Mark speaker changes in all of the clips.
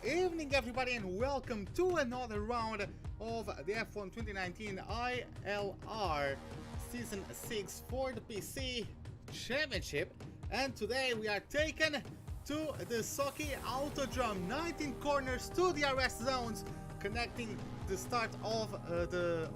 Speaker 1: evening, everybody, and welcome to another round of the F1 2019 ILR Season 6 for the PC Championship. And today we are taken to the Sochi Autodrome, 19 corners, 2 DRS zones, connecting the start of the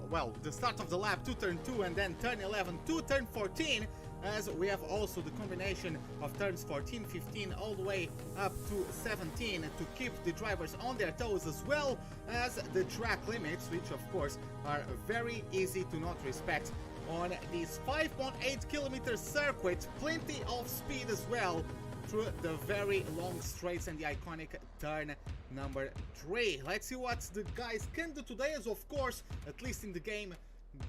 Speaker 1: start of the lap to turn 2 and then turn 11 to turn 14, as we have also the combination of turns 14, 15 all the way up to 17 to keep the drivers on their toes, as well as the track limits, which of course are very easy to not respect on this 5.8 kilometer circuit. Plenty of speed as well through the very long straights and the iconic turn number 3. Let's see what the guys can do today, as of course, at least in the game,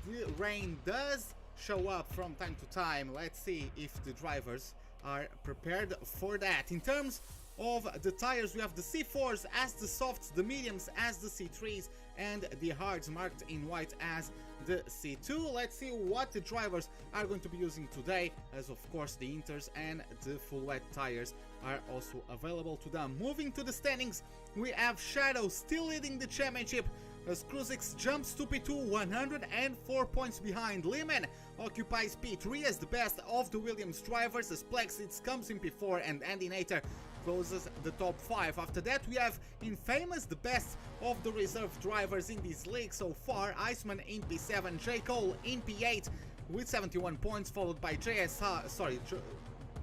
Speaker 1: the rain does show up from time to time. Let's see if the drivers are prepared for that. In terms of the tires, we have the C4s as the softs, the mediums as the C3s, and the hards marked in white as the C2. Let's see what the drivers are going to be using today, as of course the inters and the full wet tires are also available to them. Moving to the standings, we have Shadow still leading the championship, as Kruzix jumps to P2, 104 points behind. Lehman occupies P3 as the best of the Williams drivers, as Plexitz comes in P4 and Andy Nater closes the top 5. After that, we have Infamous, the best of the reserve drivers in this league so far. Iceman in P7, J. Cole in P8 with 71 points, followed by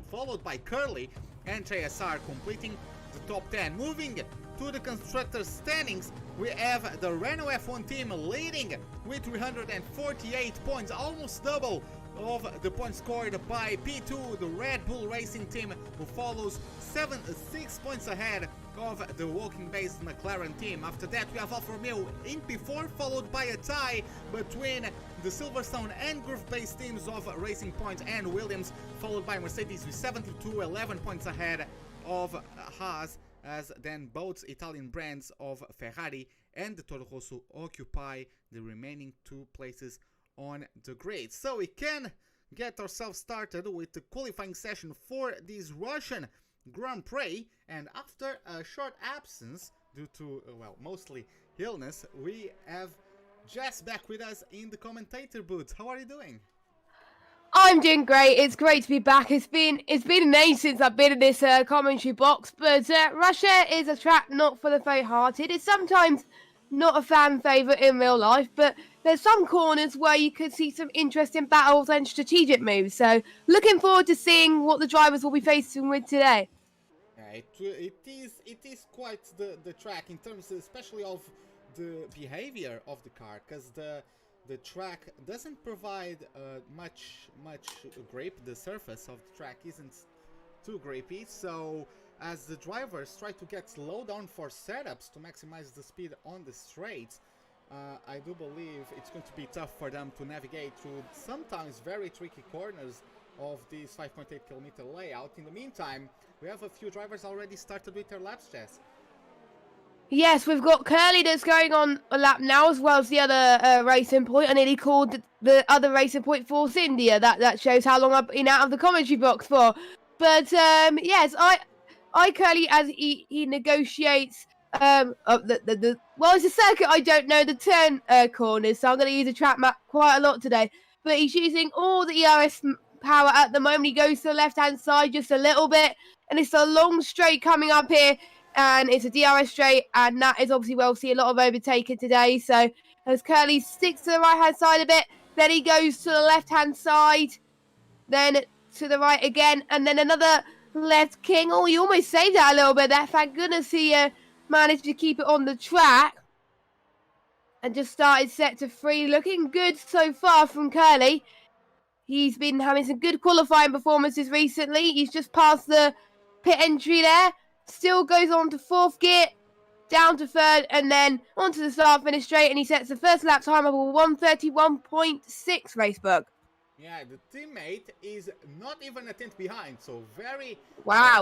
Speaker 1: followed by Curly and JSR completing the top 10. Moving to the constructors standings, we have the Renault F1 team leading with 348 points, almost double of the points scored by P2, the Red Bull Racing team, who follows 6 points ahead of the Woking-based McLaren team. After that, we have Alfa Romeo in P4, followed by a tie between the Silverstone and Groove-based teams of Racing Point and Williams, followed by Mercedes with 72, 11 points ahead of Haas, as then both Italian brands of Ferrari and the Toro Rosso occupy the remaining 2 places on the grid. So we can get ourselves started with the qualifying session for this Russian Grand Prix, and after a short absence due to, mostly illness, we have Jess back with us in the commentator booth. How are you doing?
Speaker 2: I'm doing great. It's great to be back. It's been an age since I've been in this commentary box, but Russia is a track not for the faint-hearted. It's sometimes not a fan favourite in real life, but there's some corners where you could see some interesting battles and strategic moves. So looking forward to seeing what the drivers will be facing with today.
Speaker 1: Yeah, it is quite the track in terms especially of the behavior of the car, because the track doesn't provide much grip. The surface of the track isn't too grippy, so as the drivers try to get slowed down for setups to maximize the speed on the straights, I do believe it's going to be tough for them to navigate through sometimes very tricky corners of this 5.8 kilometer layout. In the meantime, we have a few drivers already started with their laps, Jess.
Speaker 2: Yes, we've got Curly that's going on a lap now, as well as the other Racing Point. I nearly called the other Racing Point Force India. That shows how long I've been out of the commentary box for. But yes, I Curly, as he negotiates it's a circuit I don't know the turn corners, so I'm going to use the track map quite a lot today. But he's using all the ERS power at the moment. He goes to the left-hand side just a little bit, and it's a long straight coming up here, and it's a DRS straight, and that is obviously where we'll see a lot of overtaking today. So as Curly sticks to the right-hand side a bit, then he goes to the left-hand side, then to the right again, and then another left king. Oh, he almost saved that a little bit there. Thank goodness he managed to keep it on the track and just started set to 3. Looking good so far from Curly. He's been having some good qualifying performances recently. He's just passed the pit entry there. Still goes on to 4th gear, down to 3rd, and then onto the start finish straight, and he sets the first lap time of a 1:31.6 racebook.
Speaker 1: Yeah, the teammate is not even a tenth behind, so very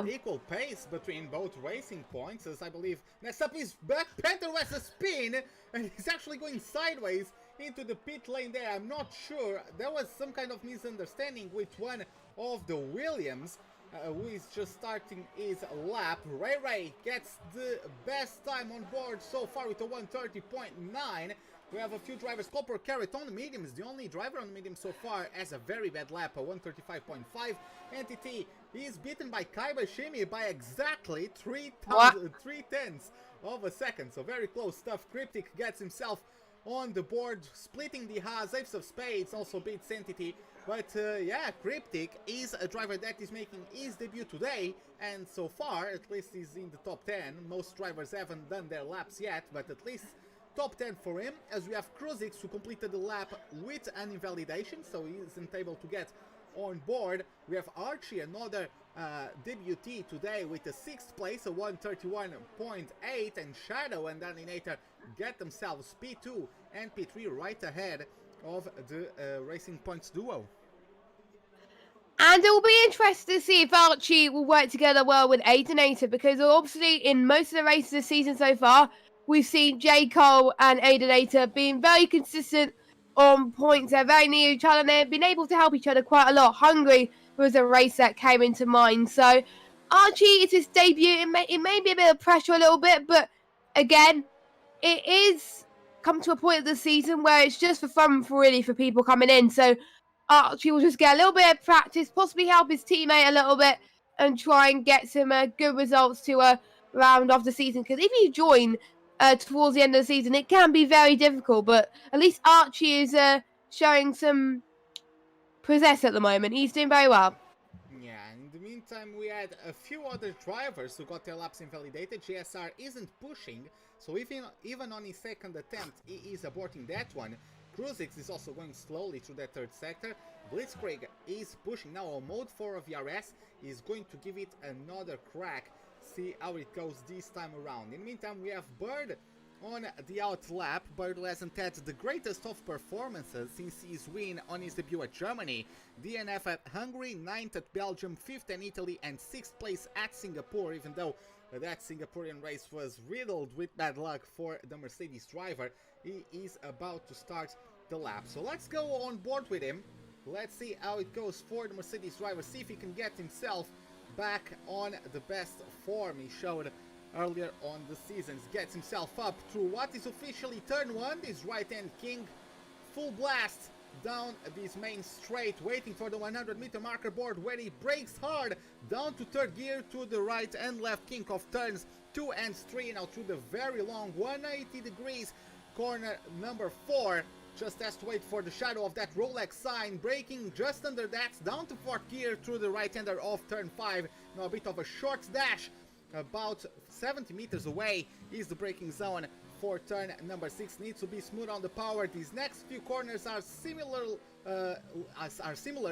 Speaker 1: equal pace between both Racing Points, as I believe next up is back. Panther has a spin, and he's actually going sideways into the pit lane there. I'm not sure. There was some kind of misunderstanding with one of the Williams, who is just starting his lap. Ray gets the best time on board so far with a 1:30.9. We have a few drivers. Copper Carrot on the medium is the only driver on the medium so far, has a very bad lap, a 1:35.5. Entity is beaten by Kaiba Shimi by exactly 3/10 of a second, so very close stuff. Cryptic gets himself on the board, splitting the Haas. Ace of Spades also beats Entity. But yeah, Cryptic is a driver that is making his debut today, and so far, at least he's in the top 10. Most drivers haven't done their laps yet, but at least top 10 for him, as we have Kruzix, who completed the lap with an invalidation, so he isn't able to get on board. We have Archie, another debutee today, with a 6th place, a 1:31.8, and Shadow and Alienator get themselves P2 and P3 right ahead of the Racing Points duo.
Speaker 2: And it will be interesting to see if Archie will work together well with Aidenator, because obviously in most of the races this season so far, we've seen J. Cole and Aidenator being very consistent on points. They're very near each other and they've been able to help each other quite a lot. Hungary was a race that came into mind. So Archie, it's his debut. It may be a bit of pressure a little bit, but again, it is come to a point of the season where it's just for fun really for people coming in. So Archie will just get a little bit of practice, possibly help his teammate a little bit and try and get some good results to round off the season. Because if you join towards the end of the season, it can be very difficult. But at least Archie is showing some possess at the moment. He's doing very well.
Speaker 1: Yeah, in the meantime, we had a few other drivers who got their laps invalidated. GSR isn't pushing, so even on his second attempt, he is aborting that one. Kruzix is also going slowly through that third sector. Blitzkrieg is pushing now on mode 4 of ERS. He's going to give it another crack, see how it goes this time around. In the meantime, we have Bird on the out lap. Bird hasn't had the greatest of performances since his win on his debut at Germany. DNF at Hungary, 9th at Belgium, 5th in Italy, and 6th place at Singapore, even though that Singaporean race was riddled with bad luck for the Mercedes driver. He is about to start the lap, so let's go on board with him. Let's see how it goes for the Mercedes driver, see if he can get himself back on the best form he showed earlier on the season. Gets himself up through what is officially turn 1, this right-hand king, full blast down this main straight, waiting for the 100-meter marker board, where he brakes hard down to third gear to the right and left king of turns 2 and 3, now through the very long 180 degrees corner number 4. Just has to wait for the shadow of that Rolex sign, braking just under that, down to fourth gear through the right-hander of turn 5. Now a bit of a short dash, about 70 meters away is the braking zone for turn number 6. Needs to be smooth on the power. These next few corners are similar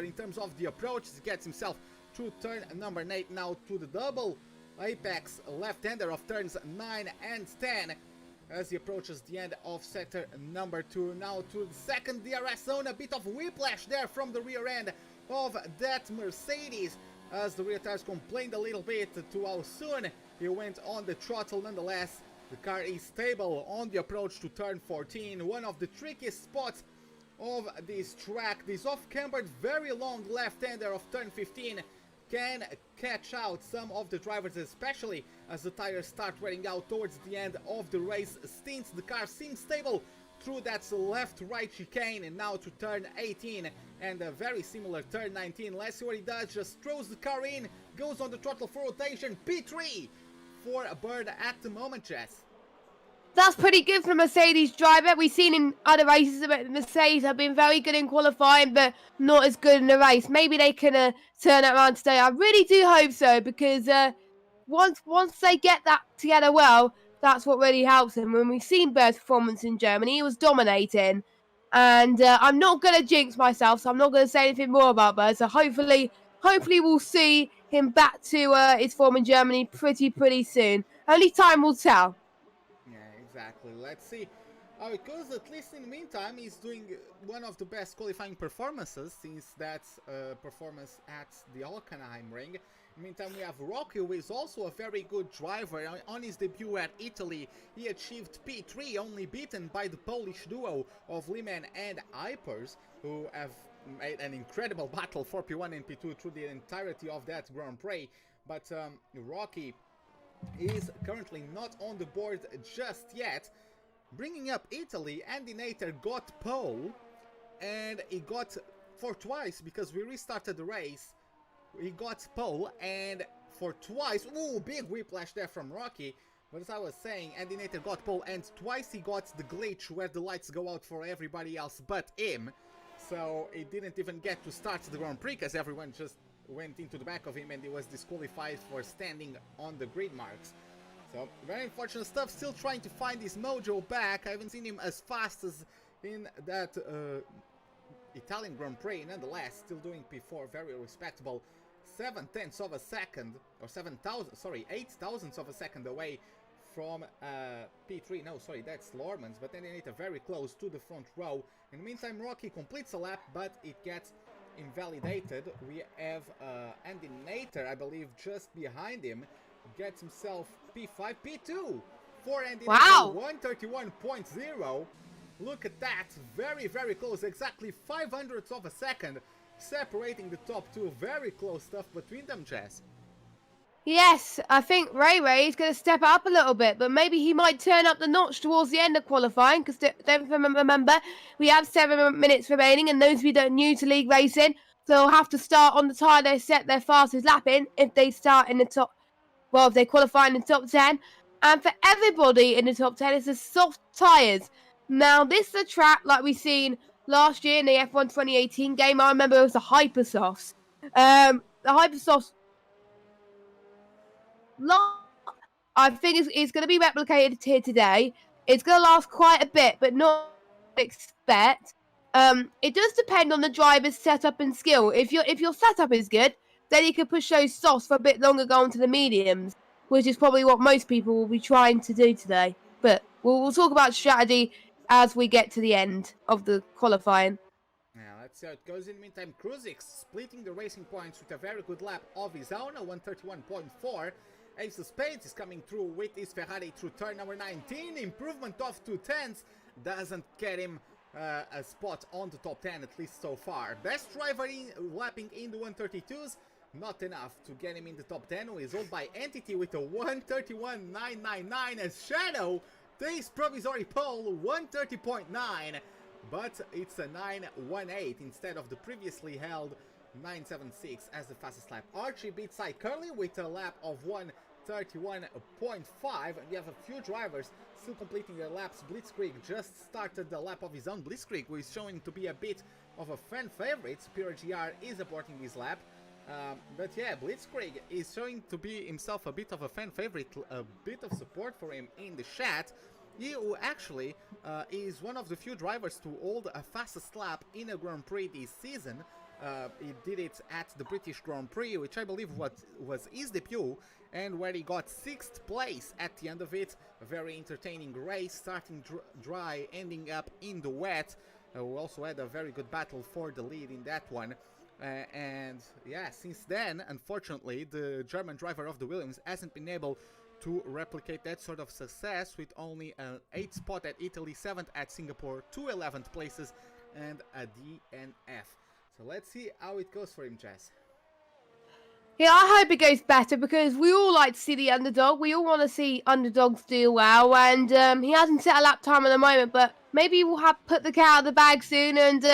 Speaker 1: in terms of the approach. He gets himself through turn number 8 now to the double apex left-hander of turns 9 and 10. As he approaches the end of sector number 2, now to the second DRS zone. A bit of whiplash there from the rear end of that Mercedes, as the rear tires complained a little bit to how soon he went on the throttle. Nonetheless, the car is stable on the approach to turn 14, one of the trickiest spots of this track. This off-cambered, very long left-hander of turn 15 can catch out some of the drivers, especially as the tires start wearing out towards the end of the race stints. The car seems stable through that left-right chicane, and now to turn 18 and a very similar turn 19. Let's see what he does. Just throws the car in, goes on the throttle for rotation. P3 for a Bird at the moment, Jess.
Speaker 2: That's pretty good for a Mercedes driver. We've seen in other races that Mercedes have been very good in qualifying, but not as good in the race. Maybe they can turn that around today. I really do hope so, because once they get that together well, that's what really helps them. When we've seen Bird's performance in Germany, he was dominating. And I'm not going to jinx myself, so I'm not going to say anything more about Bird. So hopefully we'll see him back to his form in Germany pretty soon. Only time will tell.
Speaker 1: Exactly. Let's see how it goes. At least in the meantime, he's doing one of the best qualifying performances since that performance at the Hockenheim ring. In the meantime, we have Rocky, who is also a very good driver. On his debut at Italy, he achieved P3, only beaten by the Polish duo of Liman and Ipers, who have made an incredible battle for P1 and P2 through the entirety of that Grand Prix, but Rocky is currently not on the board just yet. Bringing up Italy, Andy Nater got pole, and he got for twice, because we restarted the race, he got pole, and for twice, ooh, big whiplash there from Rocky. But as I was saying, Andy Nater got pole, and twice he got the glitch where the lights go out for everybody else but him. So he didn't even get to start the Grand Prix, because everyone just went into the back of him and he was disqualified for standing on the grid marks. So, very unfortunate stuff. Still trying to find his mojo back. I haven't seen him as fast as in that Italian Grand Prix. Nonetheless, still doing P4, very respectable. 7/10 of a second, or 8 thousandths of a second away from P3. No, sorry, that's Lorman's, but then they need very close to the front row. In the meantime, Rocky completes a lap, but it gets invalidated. We have Andy Nater, I believe, just behind him. Gets himself P5, P2 for Andy
Speaker 2: wow.
Speaker 1: Nater, 131.0. Look at that, very, very close, exactly 500ths of a second, separating the top two. Very close stuff between them, Jess.
Speaker 2: Yes, I think Ray is going to step up a little bit, but maybe he might turn up the notch towards the end of qualifying, because don't remember, we have 7 minutes remaining, and those of you that are new to league racing, they'll have to start on the tyre they set their fastest lap in if they start in the top, well, if they qualify in the top 10. And for everybody in the top 10, it's the soft tyres. Now, this is a track like we've seen last year in the F1 2018 game. I remember it was the Hypersofts. The Hypersofts, I think it's going to be replicated here today. It's going to last quite a bit, but not expect. It does depend on the driver's setup and skill. If your setup is good, then you can push those softs for a bit longer going to the mediums, which is probably what most people will be trying to do today. But we'll talk about strategy as we get to the end of the qualifying.
Speaker 1: Now, let's see how it goes. In the meantime, Kruzix splitting the racing points with a very good lap of his own, a 131.4. Ace of Spades is coming through with his Ferrari through turn number 19. Improvement of 2/10 doesn't get him a spot on the top 10, at least so far. Best driver lapping in the 132s. Not enough to get him in the top 10, who is owned by Entity with a 131.999 as Shadow takes provisory pole, 130.9, but it's a 918 instead of the previously held 976 as the fastest lap. Archie beats Cy Curly with a lap of 131.5, and we have a few drivers still completing their laps. Blitzkrieg just started the lap of his own. Blitzkrieg, who is showing to be a bit of a fan favorite. Pure GR is aborting his lap. But yeah, Blitzkrieg is showing to be himself a bit of a fan favorite, a bit of support for him in the chat. He who actually is one of the few drivers to hold a fastest lap in a Grand Prix this season. He did it at the British Grand Prix, which I believe was his debut, and where he got 6th place at the end of it. A very entertaining race, starting dry, ending up in the wet. We also had a very good battle for the lead in that one. And yeah, since then, unfortunately, the German driver of the Williams hasn't been able to replicate that sort of success, with only an 8th spot at Italy, 7th at Singapore, 2 11th places, and a DNF. So let's see how it goes for him, Jess.
Speaker 2: Yeah, I hope it goes better, because we all like to see the underdog. We all want to see underdogs do well, and he hasn't set a lap time at the moment, but maybe we'll have put the cat out of the bag soon and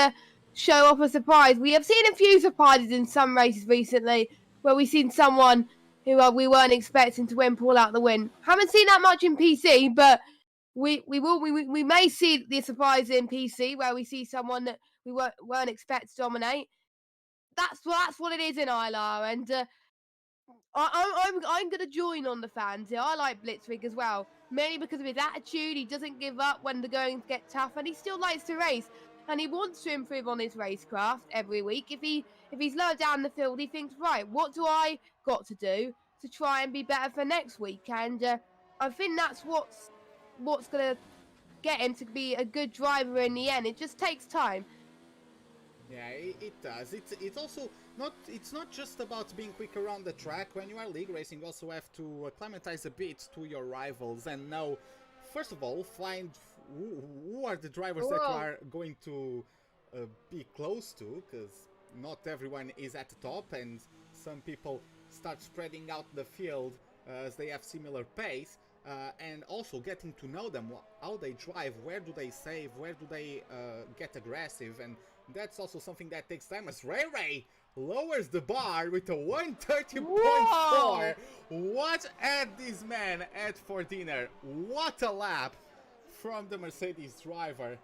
Speaker 2: show off a surprise. We have seen a few surprises in some races recently, where we've seen someone who we weren't expecting to win pull out the win. Haven't seen that much in PC, but we may see the surprise in PC, where we see someone that we weren't expected to dominate. That's what it is in ILR, and I'm going to join on the fans here. I like Blitzkrieg as well, mainly because of his attitude. He doesn't give up when the going gets tough, and he still likes to race, and he wants to improve on his racecraft every week. If he's lower down the field, he thinks, right, what do I got to do to try and be better for next week? And I think that's what's going to get him to be a good driver in the end. It just takes time.
Speaker 1: Yeah, it does. It's also it's not just about being quick around the track. When you are league racing, you also have to acclimatize a bit to your rivals and know, first of all, find who are the drivers that you are going to be close to, because not everyone is at the top, and some people start spreading out the field as they have similar pace, and also getting to know them, how they drive, where do they save, where do they get aggressive, and that's also something that takes time, as Ray lowers the bar with a 130.4. What had this man had for dinner? What a lap from the Mercedes driver,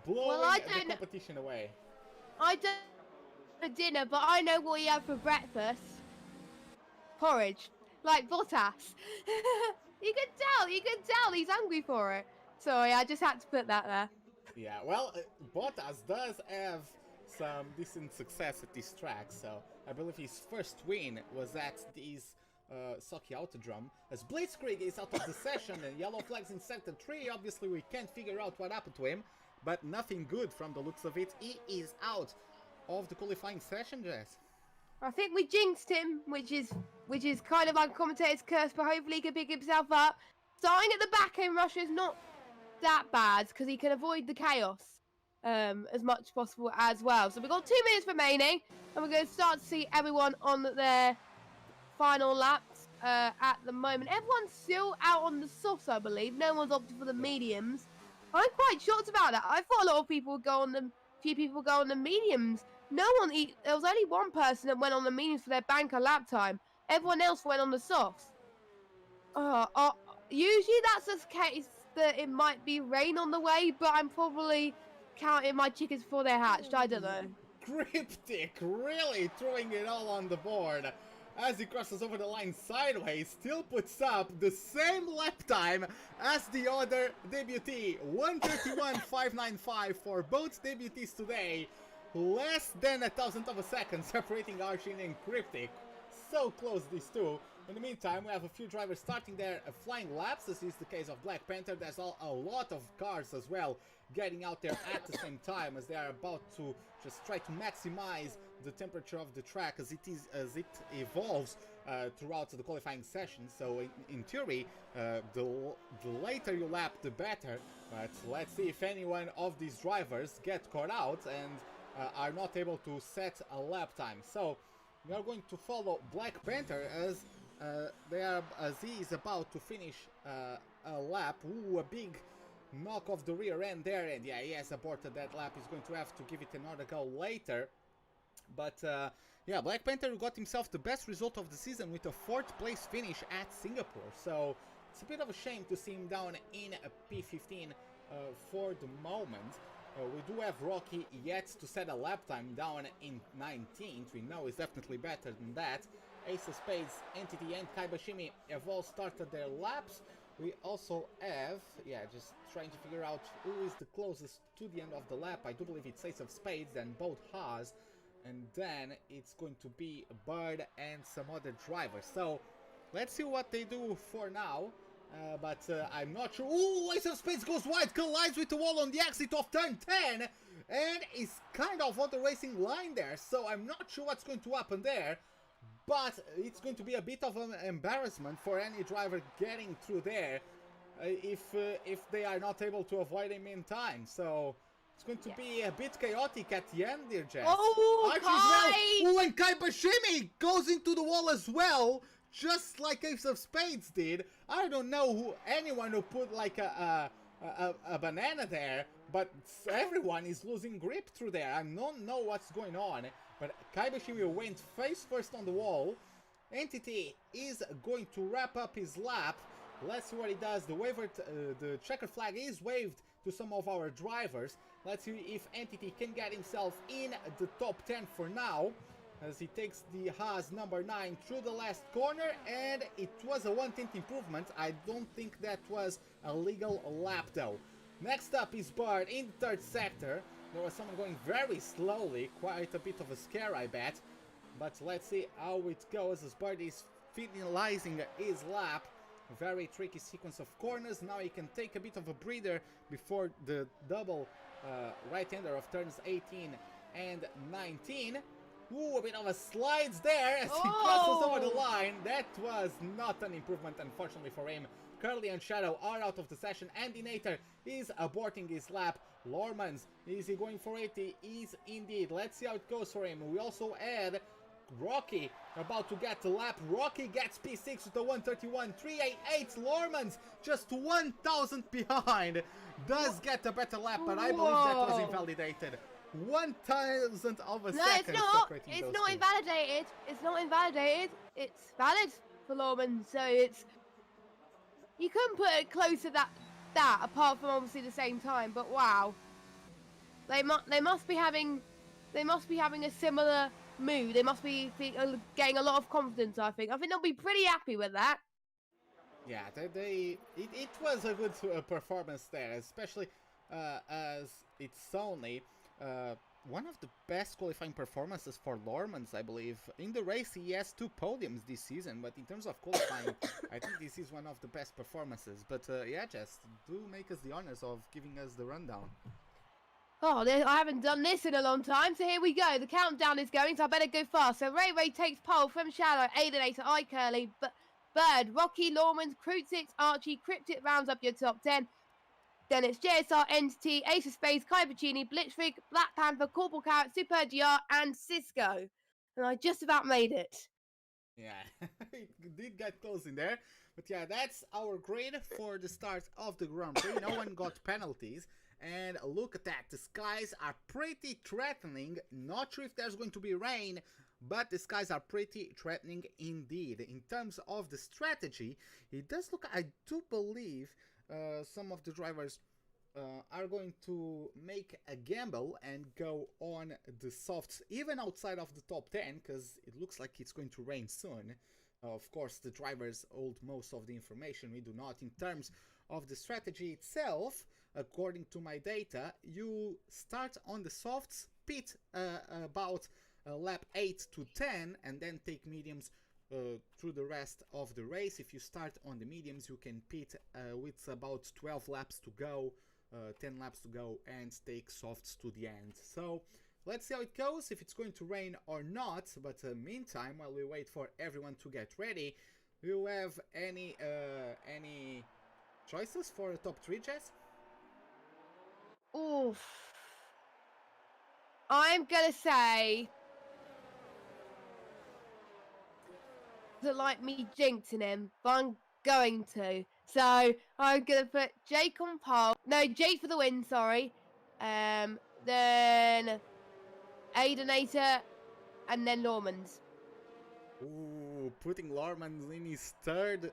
Speaker 1: blowing the competition away.
Speaker 2: I don't for dinner, but I know what he had for breakfast. Porridge, like Bottas. You can tell he's hungry for it. Sorry, I just had to put that there.
Speaker 1: Yeah, well, Bottas does have some decent success at this track, so I believe his first win was at this Sochi Autodrome. As Blitzkrieg is out of the session and yellow flags in sector 3, obviously we can't figure out what happened to him, but nothing good from the looks of it. He is out of the qualifying session, Jess.
Speaker 2: I think we jinxed him, which is kind of like a commentator's curse, but hopefully he can pick himself up. Starting at the back end, Russia is not that bad because he can avoid the chaos as much as possible as well. So we've got 2 minutes remaining, and we're going to start to see everyone on their final laps at the moment. Everyone's still out on the softs, I believe. No one's opted for the mediums. I'm quite shocked about that. I thought a lot of people go on the mediums. There was only one person that went on the mediums for their banker lap time. Everyone else went on the softs. Usually that's the case that it might be rain on the way, but I'm probably counting my chickens before they're hatched. I don't know.
Speaker 1: Cryptic, really throwing it all on the board. As he crosses over the line sideways, still puts up the same lap time as the other debutee. 1:31.595 for both debutees today. Less than a thousandth of a second separating Arjun and Cryptic. So close, these two. In the meantime, we have a few drivers starting their flying laps. This is the case of Black Panther. There's a lot of cars as well getting out there at the same time, as they are about to just try to maximize the temperature of the track as it evolves throughout the qualifying session. So in theory, the later you lap, the better. But let's see if any one of these drivers get caught out and are not able to set a lap time. So we are going to follow Black Panther as he is about to finish a lap. Ooh, a big knock off the rear end there, and yeah, he has aborted that lap. He's going to have to give it another go later. But yeah, Black Panther got himself the best result of the season with a 4th place finish at Singapore. So it's a bit of a shame to see him down in a P15 for the moment. We do have Rocky yet to set a lap time down in 19th. We know he's definitely better than that. Ace of Spades, Entity, and Kaibashimi have all started their laps. We also have, yeah, just trying to figure out who is the closest to the end of the lap. I do believe it's Ace of Spades, then both Haas, and then it's going to be Bird and some other drivers. So let's see what they do for now. But I'm not sure. Ooh, Ace of Spades goes wide, collides with the wall on the exit of turn 10, and is kind of on the racing line there. So I'm not sure what's going to happen there. But it's going to be a bit of an embarrassment for any driver getting through there if they are not able to avoid him in time. So it's going to be a bit chaotic at the end, dear Jess.
Speaker 2: Oh, Kai!
Speaker 1: Well. Ooh, and Kaibashimi goes into the wall as well, just like Ace of Spades did. I don't know anyone who put like a banana there, but everyone is losing grip through there. I don't know what's going on. But Kaibashimi went face first on the wall. Entity is going to wrap up his lap. Let's see what he does. The checker flag is waved to some of our drivers. Let's see if Entity can get himself in the top 10 for now, as he takes the Haas number 9 through the last corner, and it was a 1/10 improvement. I don't think that was a legal lap though. Next up is Bird in the 3rd sector. There was someone going very slowly, quite a bit of a scare, I bet. But let's see how it goes as Bird is finalizing his lap. Very tricky sequence of corners. Now he can take a bit of a breather before the double right-hander of turns 18 and 19. Ooh, a bit of a slides there as he crosses over the line. That was not an improvement, unfortunately for him. Curly and Shadow are out of the session, and Dinator is aborting his lap. Lormans, is he going for it? He is indeed. Let's see how it goes for him. We also add Rocky about to get the lap. Rocky gets P6 with the 131.388. Lormans just 1,000 behind. Does get a better lap, but I believe that was invalidated. 1,000 of a
Speaker 2: No,
Speaker 1: second.
Speaker 2: it's not. It's not invalidated. It's not invalidated. It's valid for Lorman. So it's, you couldn't put it close to that apart from obviously the same time. But wow, they must be having a similar mood. They must be getting a lot of confidence. I think they'll be pretty happy with that.
Speaker 1: Yeah, it was a good performance there, especially as it's only one of the best qualifying performances for Lormans, I believe. In the race, he has 2 podiums this season, but in terms of qualifying, I think this is one of the best performances. But yeah, Jess, do make us the honors of giving us the rundown.
Speaker 2: Oh, I haven't done this in a long time, so here we go. The countdown is going, so I better go fast. So Ray takes pole from Shadow, Aidenator, iCurly, Bird, Rocky, Lormans, Crucix, Archie, Cryptic rounds up your top 10. Then it's JSR, Entity, Ace of Spades, Kai Pacini, Blitzwig, Black Panther, Corporal Carrot, Super GR, and Cisco. And I just about made it.
Speaker 1: Yeah, it did get close in there. But yeah, that's our grade for the start of the Grand Prix. No one got penalties. And look at that, the skies are pretty threatening. Not sure if there's going to be rain, but the skies are pretty threatening indeed. In terms of the strategy, it does look, I do believe some of the drivers are going to make a gamble and go on the softs, even outside of the top 10, because it looks like it's going to rain soon. Of course, the drivers hold most of the information, we do not. In terms of the strategy itself, according to my data, you start on the softs, pit about lap 8 to 10, and then take mediums through the rest of the race. If you start on the mediums, you can pit with about 12 laps to go, 10 laps to go, and take softs to the end. So let's see how it goes, if it's going to rain or not. But meantime, while we wait for everyone to get ready, do you have any choices for the top 3, Jess?
Speaker 2: Oof. I'm gonna say, doesn't like me jinxing him, but I'm going to. So I'm gonna put Jake on pole. No, Jake for the win. Sorry. Then Aidenator, and then Lormans.
Speaker 1: Ooh, putting Lormans in his 3rd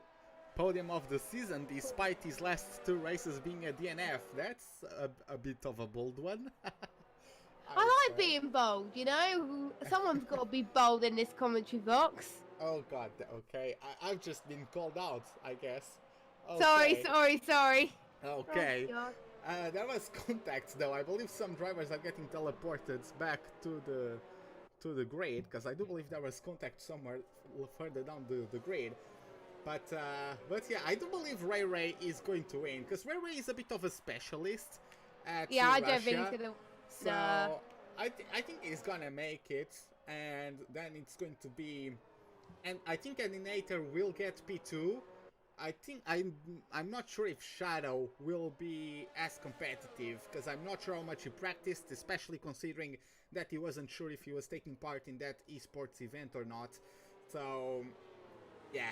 Speaker 1: podium of the season, despite his last 2 races being a DNF. That's a bit of a bold one.
Speaker 2: I like being bold, you know? Someone's got to be bold in this commentary box.
Speaker 1: Oh god, okay. I've just been called out, I guess. Okay.
Speaker 2: Sorry.
Speaker 1: Okay.
Speaker 2: Oh,
Speaker 1: there was contact though. I believe some drivers are getting teleported back to the grid, because I do believe there was contact somewhere further down the grid. But yeah, I do believe Ray is going to win, because Ray is a bit of a specialist at
Speaker 2: yeah, I
Speaker 1: Russia.
Speaker 2: don't think he's gonna.
Speaker 1: So I think he's gonna make it, and then it's going to be, and I think Animator will get P2. I think I'm not sure if Shadow will be as competitive, because I'm not sure how much he practiced, especially considering that he wasn't sure if he was taking part in that esports event or not. So yeah,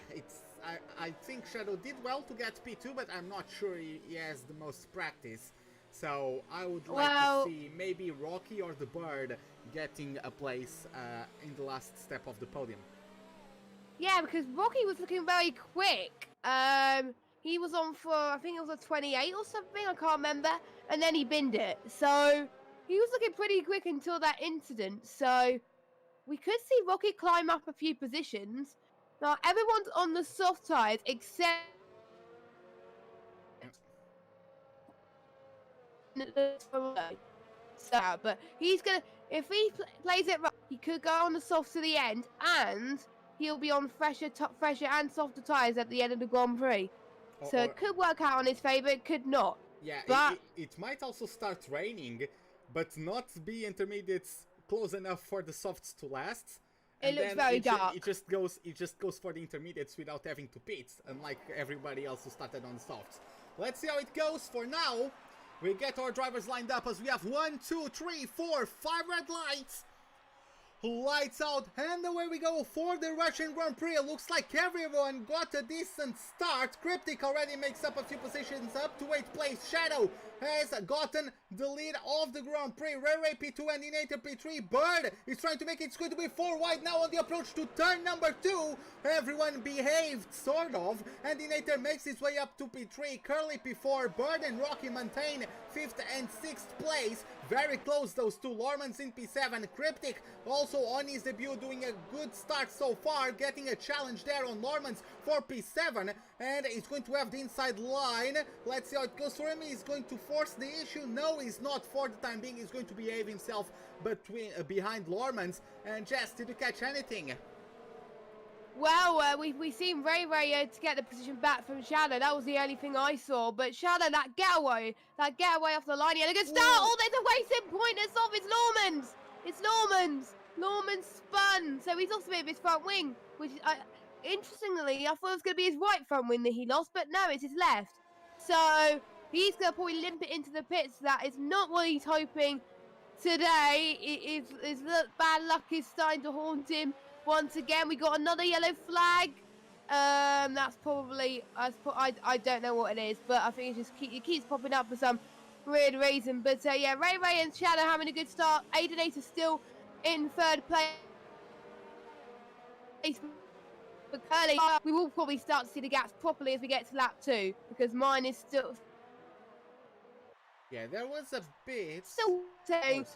Speaker 1: I think Shadow did well to get P2, but I'm not sure he has the most practice. So I would like to see maybe Rocky or the Bird getting a place in the last step of the podium.
Speaker 2: Yeah, because Rocky was looking very quick. He was on for, I think it was a 28 or something, I can't remember. And then he binned it. So he was looking pretty quick until that incident. So we could see Rocky climb up a few positions. Now, everyone's on the soft tyres except... So, but he's going to, if he plays it right, he could go on the soft to the end, and he'll be on fresher and softer tyres at the end of the Grand Prix. So it could work out on his favour, it could not.
Speaker 1: Yeah,
Speaker 2: but
Speaker 1: it might also start raining, but not be intermediates close enough for the softs to last.
Speaker 2: It looks very dark.
Speaker 1: It just goes for the intermediates without having to pit, unlike everybody else who started on softs. Let's see how it goes. For now, we get our drivers lined up as we have 1, 2, 3, 4, 5 red lights. Lights out, and away we go for the Russian Grand Prix. It looks like everyone got a decent start. Cryptic already makes up a few positions up to 8th place. Shadow has gotten the lead of the Grand Prix. Ray P2 and Inator P3. Bird is trying to make it. It's going to be 4 wide now on the approach to turn number 2. Everyone behaved, sort of, and Inator makes his way up to P3. Curly P4. Bird and Rocky maintain 5th and 6th place. Very close, those two. Lorman's in P7. Cryptic also on his debut, doing a good start so far, getting a challenge there on Lorman's for P7, and he's going to have the inside line. Let's see how it goes for him. He's going to force the issue. No, he's not for the time being. He's going to behave himself behind Lorman's. And Jess, did you catch anything?
Speaker 2: Well, we seen Ray to get the position back from Shadow. That was the only thing I saw. But Shadow, that getaway off the line, he had a good start. Oh, there's a racing point. It's off. It's Lorman's. It's Lorman's. Norman spun, so he's lost a bit of his front wing, which interestingly, I thought it was going to be his right front wing that he lost, but no, it's his left. So he's going to probably limp it into the pits. That is not what he's hoping today. His bad luck is starting to haunt him once again. We got another yellow flag. That's probably, I don't know what it is, but I think it keeps popping up for some weird reason. But yeah, Ray and Shadow having a good start. Aidenator still in 3rd place. But Curly, we will probably start to see the gaps properly as we get to lap 2, because mine is still...
Speaker 1: Yeah, there was a bit...
Speaker 2: Still saying...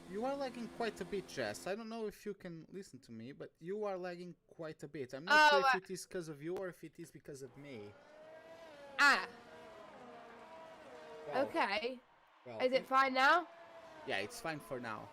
Speaker 1: You are lagging quite a bit, Jess. I don't know if you can listen to me, but you are lagging quite a bit. I'm not sure if it is because of you or if it is because of me.
Speaker 2: Ah.
Speaker 1: Well,
Speaker 2: okay.
Speaker 1: Well,
Speaker 2: is it fine now?
Speaker 1: Yeah, it's fine for now.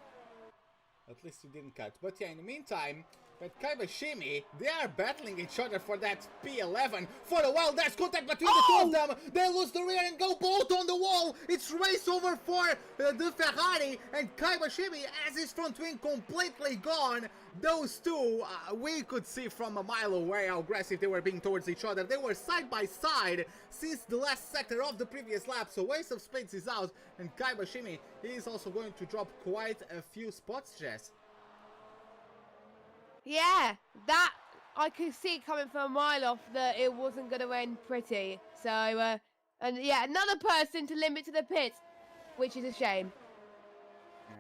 Speaker 1: At least you didn't cut. But yeah, in the meantime, with Kaibashimi, they are battling each other for that P11. For a while, there's contact between the two of them. They lose the rear and go both on the wall. It's race over for the Ferrari, and Kaibashimi has his front wing completely gone. Those two, we could see from a mile away how aggressive they were being towards each other. They were side by side since the last sector of the previous lap. So Ace of Spades is out, and Kaibashimi is also going to drop quite a few spots, Jess.
Speaker 2: Yeah, that I could see it coming from a mile off that it wasn't going to end pretty. So, and yeah, another person to limit to the pits, which is a shame.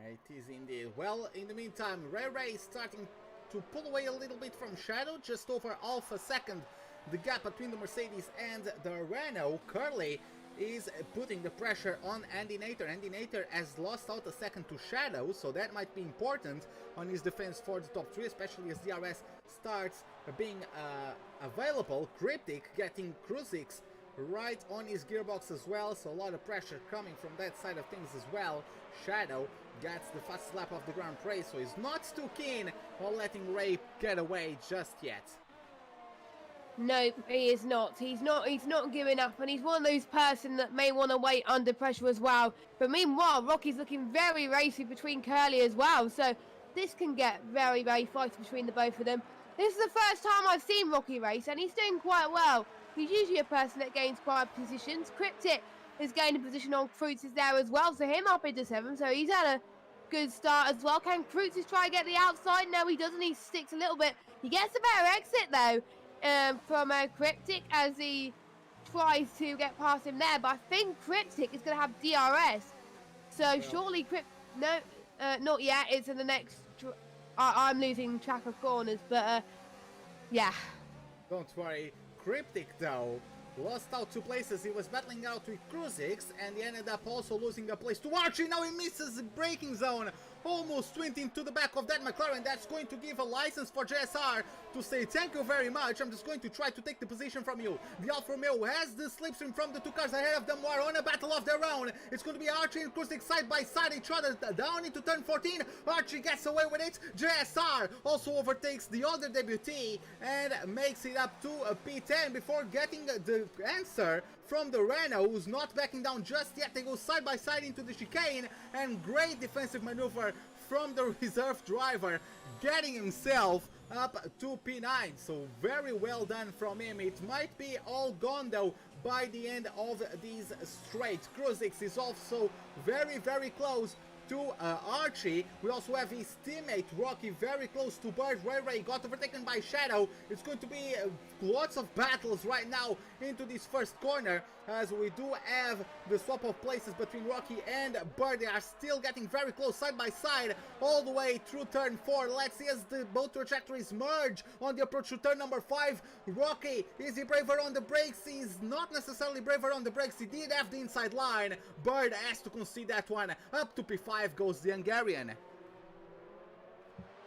Speaker 1: It is indeed. Well, in the meantime, Ray is starting to pull away a little bit from Shadow, just over half a second. The gap between the Mercedes and the Renault. Curly is putting the pressure on Andy Nater. Andy Nater has lost out a second to Shadow, so that might be important on his defense for the top 3, especially as DRS starts being available. Cryptic getting Cruisix right on his gearbox as well, so a lot of pressure coming from that side of things as well. Shadow gets the fastest lap of the Grand Prix, so he's not too keen on letting Ray get away just yet.
Speaker 2: No, he is not. He's not giving up, and he's one of those person that may want to wait under pressure as well. But meanwhile, Rocky's looking very racy between Curly as well, so this can get very, very fighty between the both of them. This is the first time I've seen Rocky race, and he's doing quite well. He's usually a person that gains quite positions. Cryptic has gained a position on Fruits is there as well, so him up into 7, so he's had a good start as well. Can Fruits try to get the outside? No, he doesn't. He sticks a little bit. He gets a better exit though from Cryptic as he tries to get past him there, but I think Cryptic is going to have DRS. So surely no, not yet. It's in the next. I'm losing track of corners, but yeah.
Speaker 1: Don't worry. Cryptic though lost out 2 places. He was battling out with Cruisix, and he ended up also losing a place to Archie. Now he misses the braking zone, almost went into the back of that McLaren. That's going to give a license for JSR to say thank you very much. I'm just going to try to take the position from you. The Alfa Romeo has the slipstream from the 2 cars ahead of them who are on a battle of their own. It's going to be Archie and Cruisix side by side each other down into turn 14. Archie gets away with it. JSR also overtakes the other debutee and makes it up to a P10 before getting the answer from the Renault, who's not backing down just yet. They go side by side into the chicane, and great defensive maneuver from the reserve driver, getting himself up to P9. So very well done from him. It might be all gone though by the end of these straight. Kruzix is also very, very close to Archie. We also have his teammate Rocky very close to Bird. Ray got overtaken by Shadow. It's going to be lots of battles right now into this first corner, as we do have the swap of places between Rocky and Bird. They are still getting very close side by side all the way through turn 4. Let's see as the both trajectories merge on the approach to turn number 5. Rocky, is he braver on the brakes? He's not necessarily braver on the brakes. He did have the inside line. Bird has to concede that one. Up to P5 goes the Hungarian.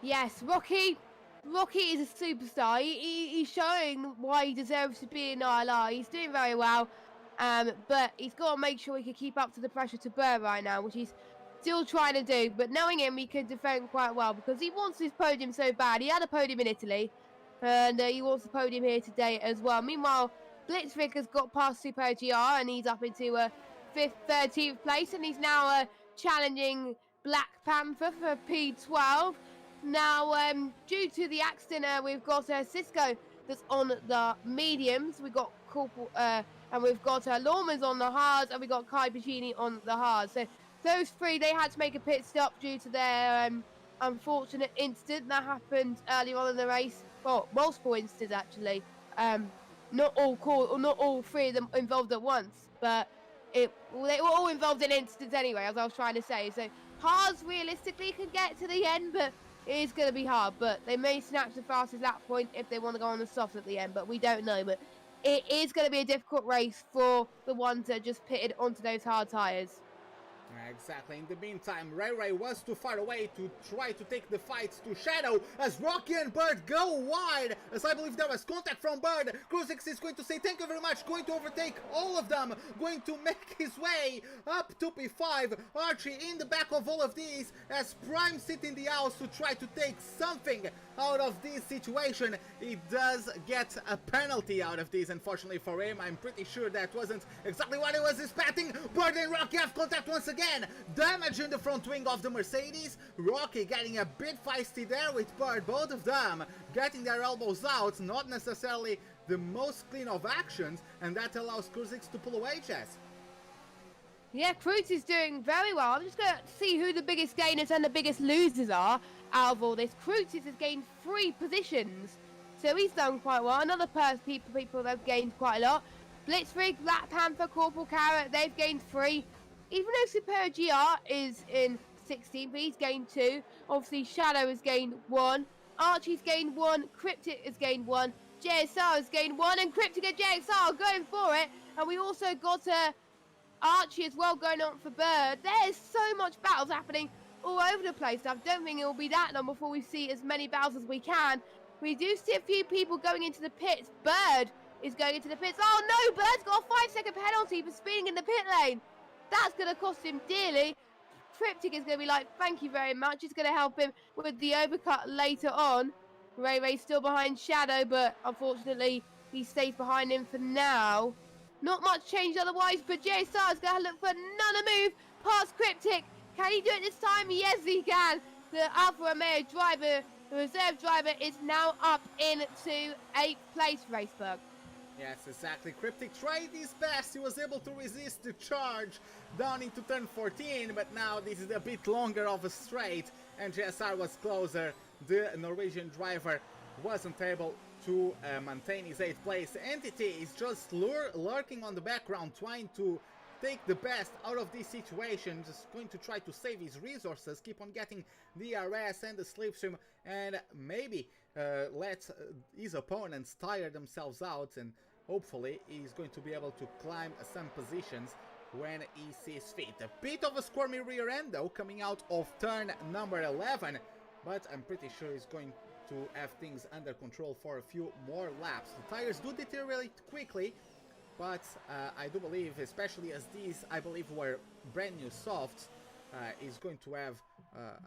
Speaker 2: Yes, Rocky is a superstar. He's showing why he deserves to be in ILR. He's doing very well, but he's got to make sure he can keep up to the pressure to Burr right now, which he's still trying to do. But knowing him, he can defend quite well because he wants this podium so bad. He had a podium in Italy, and he wants the podium here today as well. Meanwhile, Blitzvik has got past Super GR, and he's up into 5th, 13th place, and he's now challenging Black Panther for P12. Now, due to the accident, we've got Cisco that's on the mediums. We've got Corporal, and we've got Lawman's on the hards, and we've got Kai Pacini on the hards. So those three, they had to make a pit stop due to their unfortunate incident that happened earlier on in the race. Well, multiple incidents actually. Not all three of them involved at once, but they were all involved in incidents anyway, as I was trying to say. So hards realistically can get to the end, but it is going to be hard. But they may snatch the fastest lap point if they want to go on the softs at the end, but we don't know. But it is going to be a difficult race for the ones that just pitted onto those hard tyres.
Speaker 1: Exactly. In the meantime, Ray was too far away to try to take the fight to Shadow as Rocky and Bird go wide, as I believe there was contact from Bird. Kruzix is going to say thank you very much, going to overtake all of them, going to make his way up to P5. Archie in the back of all of these as Prime sit in the house to try to take something out of this situation. He does get a penalty out of this, unfortunately for him. I'm pretty sure that wasn't exactly what he was expecting. Bird and Rocky have contact once again. Damage in the front wing of the Mercedes. Rocky getting a bit feisty there with Bird. Both of them getting their elbows out. Not necessarily the most clean of actions, and that allows Kruzix to pull away, Chess.
Speaker 2: Yeah, Cruz is doing very well. I'm just going to see who the biggest gainers and the biggest losers are out of all this. Cruz has gained 3 positions, so he's done quite well. Another people that have gained quite a lot. Blitzrig, Black Panther, Corporal Carrot, they've gained 3. Even though Super GR is in 16th, he's gained 2. Obviously, Shadow has gained 1. Archie's gained 1. Cryptic has gained 1. JSR has gained 1. And Cryptic and JSR are going for it. And we also got Archie as well going on for Bird. There's so much battles happening all over the place. I don't think it will be that long before we see as many battles as we can. We do see a few people going into the pits. Bird is going into the pits. Oh no, Bird's got a 5-second penalty for speeding in the pit lane. That's going to cost him dearly. Cryptic is going to be like, thank you very much. It's going to help him with the overcut later on. Ray's still behind Shadow, but unfortunately, he stays behind him for now. Not much change otherwise, but JSR is going to look for another move past Cryptic. Can he do it this time? Yes, he can. The Alfa Romeo driver, the reserve driver, is now up into 8th place, Raceberg.
Speaker 1: Yes, exactly. Cryptic tried his best. He was able to resist the charge down into turn 14, but now this is a bit longer of a straight, and JSR was closer. The Norwegian driver wasn't able to maintain his 8th place. Entity is just lurking on the background, trying to take the best out of this situation, just going to try to save his resources, keep on getting the RS and the slipstream, and maybe let his opponents tire themselves out, and hopefully he's going to be able to climb some positions when he sees fit. A bit of a squirmy rear end though, coming out of turn number 11, but I'm pretty sure he's going to have things under control for a few more laps. The tires do deteriorate quickly, but I do believe, especially as these, I believe, were brand new softs, is going to have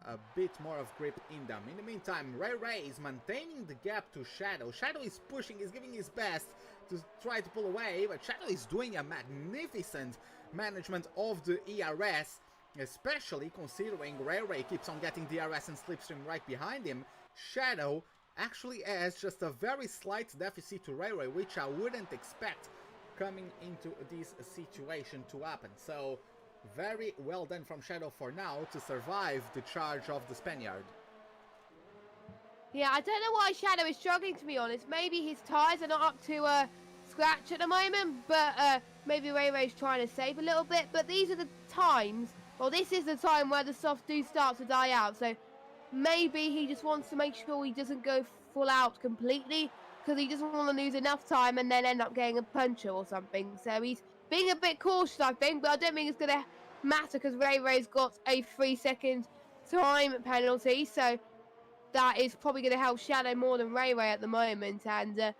Speaker 1: a bit more of grip in them. In the meantime, Ray is maintaining the gap to Shadow. Shadow is pushing, is giving his best to try to pull away, but Shadow is doing a magnificent management of the ERS especially considering Ray Ray keeps on getting DRS and Slipstream right behind him. Shadow actually has just a very slight deficit to Ray Ray, which I wouldn't expect coming into this situation to happen. So very well done from Shadow for now to survive the charge of the Spaniard.
Speaker 2: Yeah, I don't know why Shadow is struggling, to be honest. Maybe his tyres are not up to scratch at the moment, but maybe Ray Ray's trying to save a little bit. But these are the times, well, this is the time where the softs do start to die out. So maybe he just wants to make sure he doesn't go full out completely, because he doesn't want to lose enough time and then end up getting a puncture or something. So he's being a bit cautious, I think, but I don't think it's going to matter because Ray Ray's got a 3-second time penalty. So that is probably going to help Shadow more than Ray Ray at the moment. And it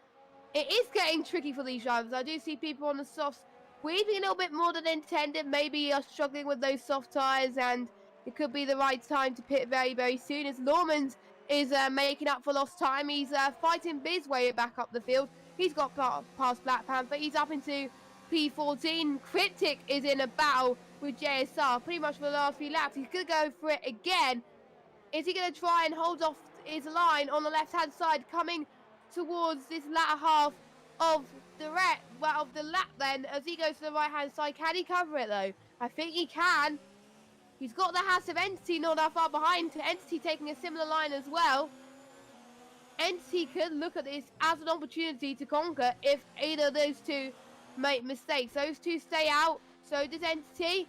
Speaker 2: is getting tricky for these drivers. I do see people on the softs weaving a little bit more than intended. Maybe you're struggling with those soft tyres, and it could be the right time to pit very, very soon, as Normand is making up for lost time. He's fighting Biz way back up the field. He's got past Black Panther. He's up into P14. Cryptic is in a battle with JSR pretty much for the last few laps. He's going to go for it again. Is he going to try and hold off his line on the left-hand side, coming towards this latter half of the lap then, as he goes to the right-hand side? Can he cover it, though? I think he can. He's got the Haas of Entity not that far behind. Entity taking a similar line as well. Entity could look at this as an opportunity to conquer if either of those two make mistakes. Those two stay out, so does Entity.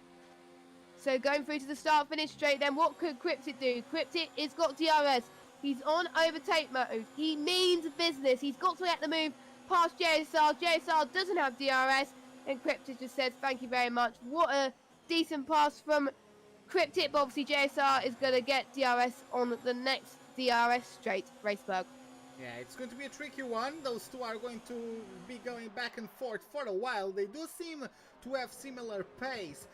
Speaker 2: So going through to the start-finish straight, then what could Cryptic do? Cryptic has got DRS. He's on overtake mode. He means business. He's got to get the move past JSR. JSR doesn't have DRS, and Cryptic just says, thank you very much. What a decent pass from Cryptic, but obviously JSR is going to get DRS on the next DRS straight, Raceberg.
Speaker 1: Yeah, it's going to be a tricky one. Those two are going to be going back and forth for a while. They do seem to have similar pace.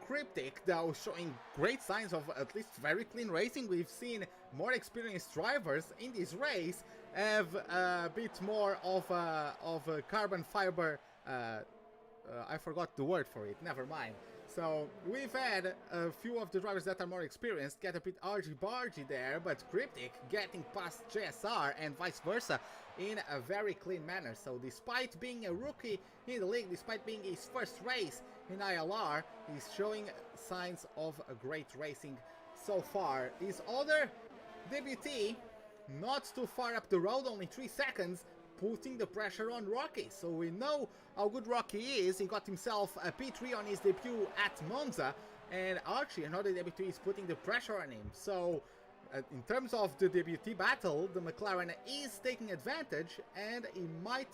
Speaker 1: Cryptic, though, showing great signs of at least very clean racing. We've seen more experienced drivers in this race have a bit more of a carbon fiber. I forgot the word for it. Never mind. So we've had a few of the drivers that are more experienced get a bit argy-bargy there, but Cryptic getting past JSR and vice versa in a very clean manner. So despite being a rookie in the league, despite being his first race in ILR, he's showing signs of a great racing so far. His other debutee, not too far up the road, only 3 seconds, putting the pressure on Rocky. So we know how good Rocky is. He got himself a P3 on his debut at Monza, and Archie, another debutee, is putting the pressure on him. So in terms of the debutee battle, the McLaren is taking advantage, and he might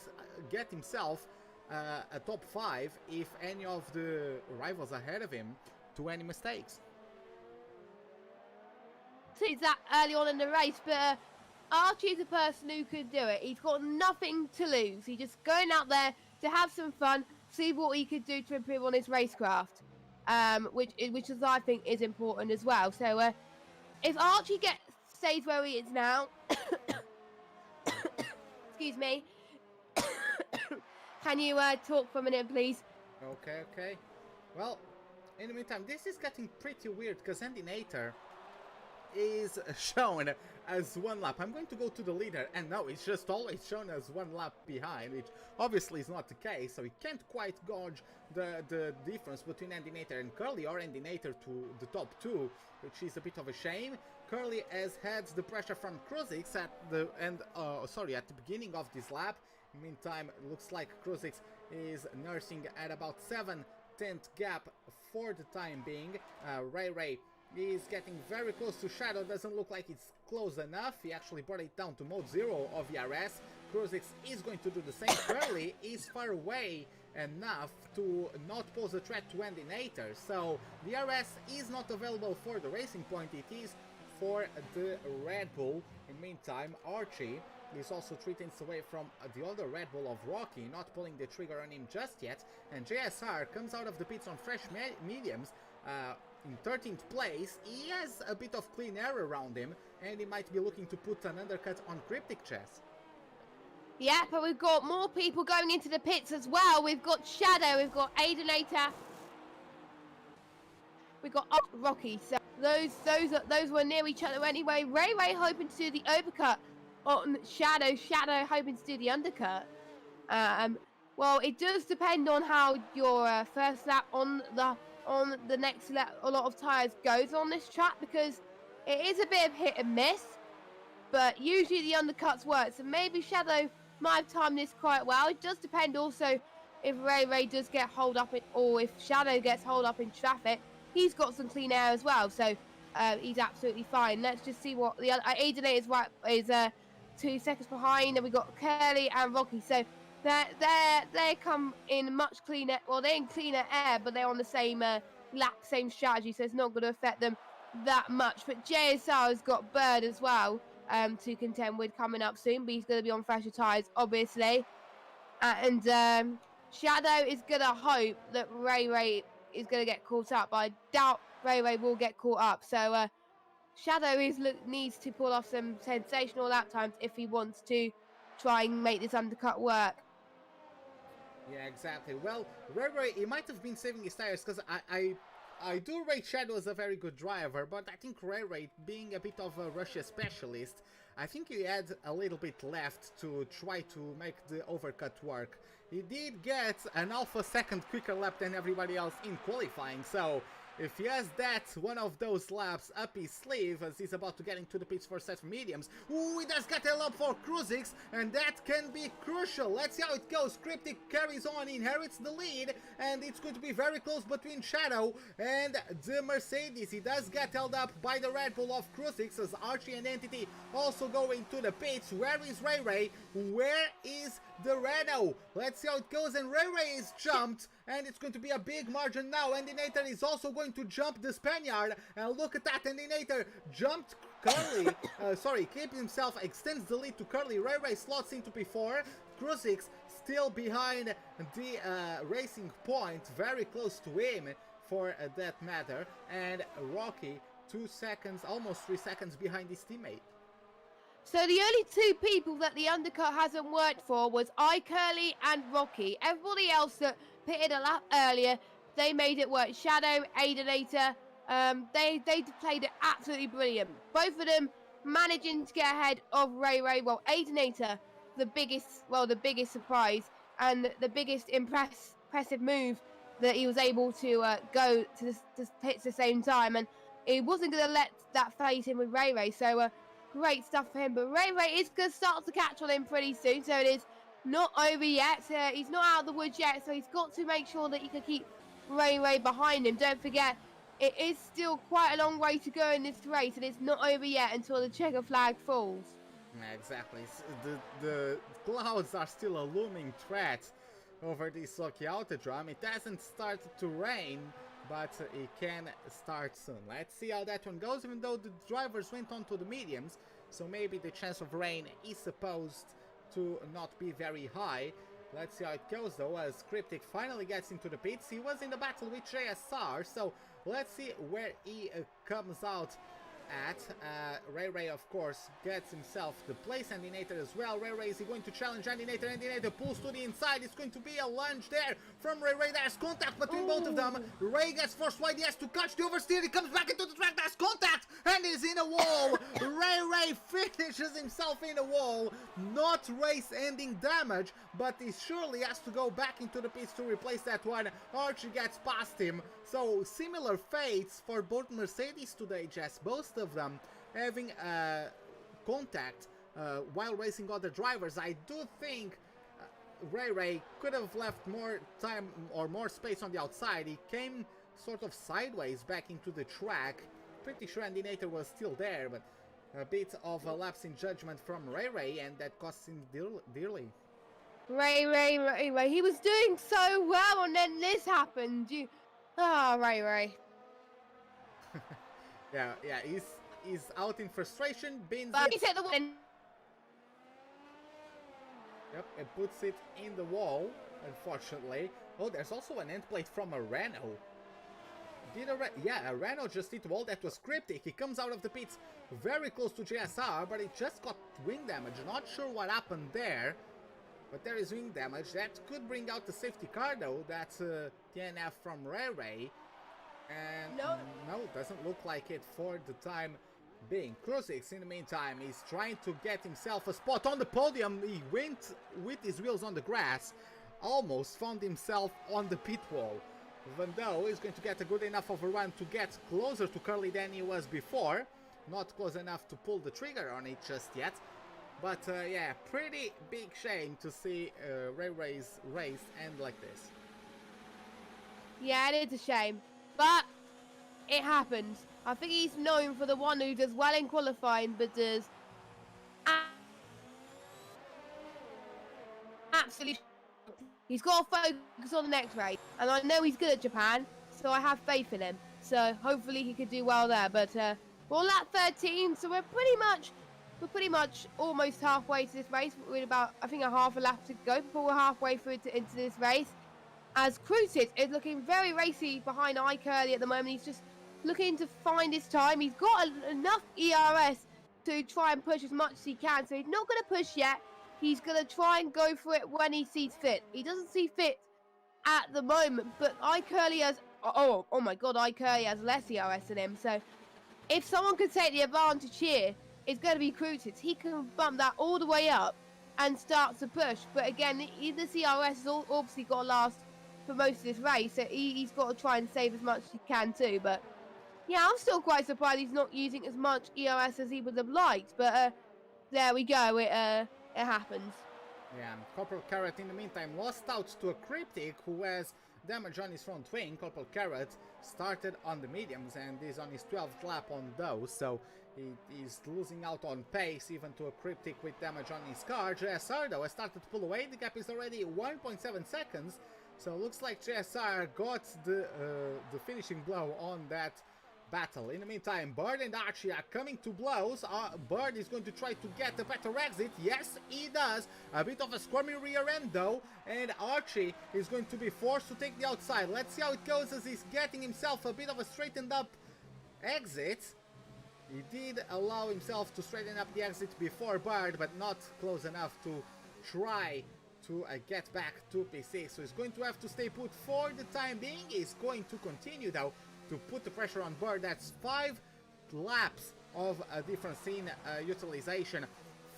Speaker 1: get himself a top 5 if any of the rivals ahead of him do any mistakes.
Speaker 2: It's that early on in the race, but Archie's a person who could do it. He's got nothing to lose. He's just going out there to have some fun, see what he could do to improve on his racecraft, which is, I think, is important as well. So if Archie stays where he is now, excuse me, can you talk for a minute, please?
Speaker 1: Okay. Well, in the meantime, this is getting pretty weird because Andy Nater is shown as 1 lap. I'm going to go to the leader, and no, it's just always shown as 1 lap behind, which obviously is not the case, so he can't quite gauge the difference between Andy Nater and Curly, or Andy Nater to the top 2, which is a bit of a shame. Curly has had the pressure from Kruzix at the beginning of this lap. Meantime, it looks like Kruzix is nursing at about 7/10 gap for the time being. Ray is getting very close to Shadow. Doesn't look like it's close enough. He actually brought it down to mode 0 of ERS. Kruzix is going to do the same. Curly is far away enough to not pose a threat to Andy Nater. So the ERS is not available for the Racing Point. It is for the Red Bull. In the meantime, Archie is also 3 tenths away from the other Red Bull of Rocky, not pulling the trigger on him just yet. And JSR comes out of the pits on fresh mediums. In 13th place, he has a bit of clean air around him, and he might be looking to put an undercut on Cryptic Chess.
Speaker 2: Yeah, but we've got more people going into the pits as well. We've got Shadow, we've got Aidenator. we got Rocky. So those were near each other anyway. Ray hoping to do the uppercut on Shadow. Shadow hoping to do the undercut. Well, it does depend on how your first lap on the next lap, a lot of tires goes on this track, because it is a bit of hit and miss. But usually the undercuts work, so maybe Shadow might have timed this quite well. It does depend also if Ray does get holed up, or if Shadow gets holed up in traffic. He's got some clean air as well, so he's absolutely fine. Let's just see what the other Aiden is 2 seconds behind, and we got Curly and Rocky. So they come in much cleaner. Well, they're in cleaner air, but they're on the same lap, same strategy, so it's not going to affect them that much. But JSR has got Bird as well to contend with coming up soon, but he's going to be on fresher tyres, obviously. And Shadow is going to hope that Ray is going to get caught up, but I doubt Ray will get caught up. So Shadow needs to pull off some sensational lap times if he wants to try and make this undercut work.
Speaker 1: Yeah, exactly. Well, Ray, he might have been saving his tires, because I do rate Shadow as a very good driver, but I think Ray, being a bit of a Russia specialist, I think he had a little bit left to try to make the overcut work. He did get an half a second quicker lap than everybody else in qualifying, so if he has that one of those laps up his sleeve as he's about to get into the pits for set mediums. Ooh, he does get a lap for Kruzix, and that can be crucial. Let's see how it goes. Cryptic carries on, inherits the lead, and it's going to be very close between Shadow and the Mercedes. He does get held up by the Red Bull of Kruzix as Archie and Entity also going to the pits. Where is Ray? Where is the Renault? Let's see how it goes, and Ray is jumped, and it's going to be a big margin now. Endinator is also going to jump the Spaniard, and look at that, Endinator jumped Curly, keeps himself, extends the lead to Curly. Ray slots into P4, Kruzix still behind the racing point, very close to him for that matter, and Rocky 2 seconds, almost 3 seconds behind his teammate.
Speaker 2: So the only two people that the undercut hasn't worked for was Curly and Rocky. Everybody else that pitted a lap earlier, they made it work. Shadow, Aidenator, they played it absolutely brilliant. Both of them managing to get ahead of Ray. Well, Aidenator, the biggest surprise and the biggest impressive move that he was able to go to the pits at the same time, and he wasn't going to let that phase in with Ray. So great stuff for him, but Ray is going to start to catch on him pretty soon, so it is not over yet. He's not out of the woods yet, so he's got to make sure that he can keep Ray behind him. Don't forget, it is still quite a long way to go in this race, and it's not over yet until the checker flag falls.
Speaker 1: Yeah, exactly. The clouds are still a looming threat over this Sochi Autodrome. It hasn't started to rain, but it can start soon. Let's see how that one goes, even though the drivers went on to the mediums, so maybe the chance of rain is supposed to not be very high. Let's see how it goes though, as Cryptic finally gets into the pits. He was in the battle with JSR, so let's see where he comes out at. Ray of course gets himself the place, Endinator as well. Ray is he going to challenge Endinator? Endinator pulls to the inside. It's going to be a lunge there from Ray. There's contact between both of them. Ray gets forced wide, he has to catch the oversteer. He comes back into the track, there's contact, and he's in a wall. Ray finishes himself in a wall. Not race ending damage, but he surely has to go back into the pits to replace that one. Archie gets past him. So similar fates for both Mercedes today, Jess. Both of them having contact while racing other drivers. I do think Ray could have left more time or more space on the outside. He came sort of sideways back into the track. Pretty sure Endinator was still there, but a bit of a lapse in judgment from Ray, and that cost him dearly.
Speaker 2: Ray, he was doing so well, and then this happened. Ray.
Speaker 1: yeah, he's out in frustration.
Speaker 2: But he's hit the win.
Speaker 1: Yep, it puts it in the wall, unfortunately. Oh, there's also an end plate from a Renault. A Renault just hit the wall. That was Cryptic. He comes out of the pits very close to JSR, but it just got wing damage. Not sure what happened there, but there is wing damage. That could bring out the safety car though. That's TNF from Ray. And
Speaker 2: No.
Speaker 1: no, doesn't look like it for the time being. Crucix, in the meantime, is trying to get himself a spot on the podium. He went with his wheels on the grass, almost found himself on the pit wall. Even though he's going to get a good enough of a run to get closer to Curly than he was before. Not close enough to pull the trigger on it just yet. But yeah, pretty big shame to see Ray Ray's race end like this.
Speaker 2: Yeah, it is a shame. But it happens. I think he's known for the one who does well in qualifying, but does absolutely. He's got to focus on the next race, and I know he's good at Japan, so I have faith in him. So hopefully he could do well there. But we're on lap 13, so we're pretty much almost halfway to this race. We're about, I think, a half a lap to go before we're halfway through into this race. As Crucix is looking very racy behind iCurly at the moment. He's just looking to find his time. He's got enough ERS to try and push as much as he can, so he's not going to push yet. He's going to try and go for it when he sees fit. He doesn't see fit at the moment, but iCurly has... Oh my god, iCurly has less ERS than him, so if someone could take the advantage here, it's going to be Crucix. He can bump that all the way up and start to push, but again, the CRS has obviously got to last for most of this race, so he's got to try and save as much as he can too. But yeah, I'm still quite surprised he's not using as much ERS as he would have liked, but there we go, it happens.
Speaker 1: Yeah, Corporal Carrot in the meantime lost out to a Cryptic who has damage on his front wing. Corporal Carrot started on the mediums and is on his 12th lap on those, so he is losing out on pace even to a Cryptic with damage on his car. JSR though has started to pull away. The gap is already 1.7 seconds, so looks like JSR got the finishing blow on that battle. In the meantime, Bird and Archie are coming to blows. Bird is going to try to get a better exit. Yes, he does. A bit of a squirmy rear end though, and Archie is going to be forced to take the outside. Let's see how it goes as he's getting himself a bit of a straightened up exit. He did allow himself to straighten up the exit before Bird, but not close enough to try to get back to P6. So he's going to have to stay put for the time being. He's going to continue though to put the pressure on Bird. That's 5 laps of a difference in utilization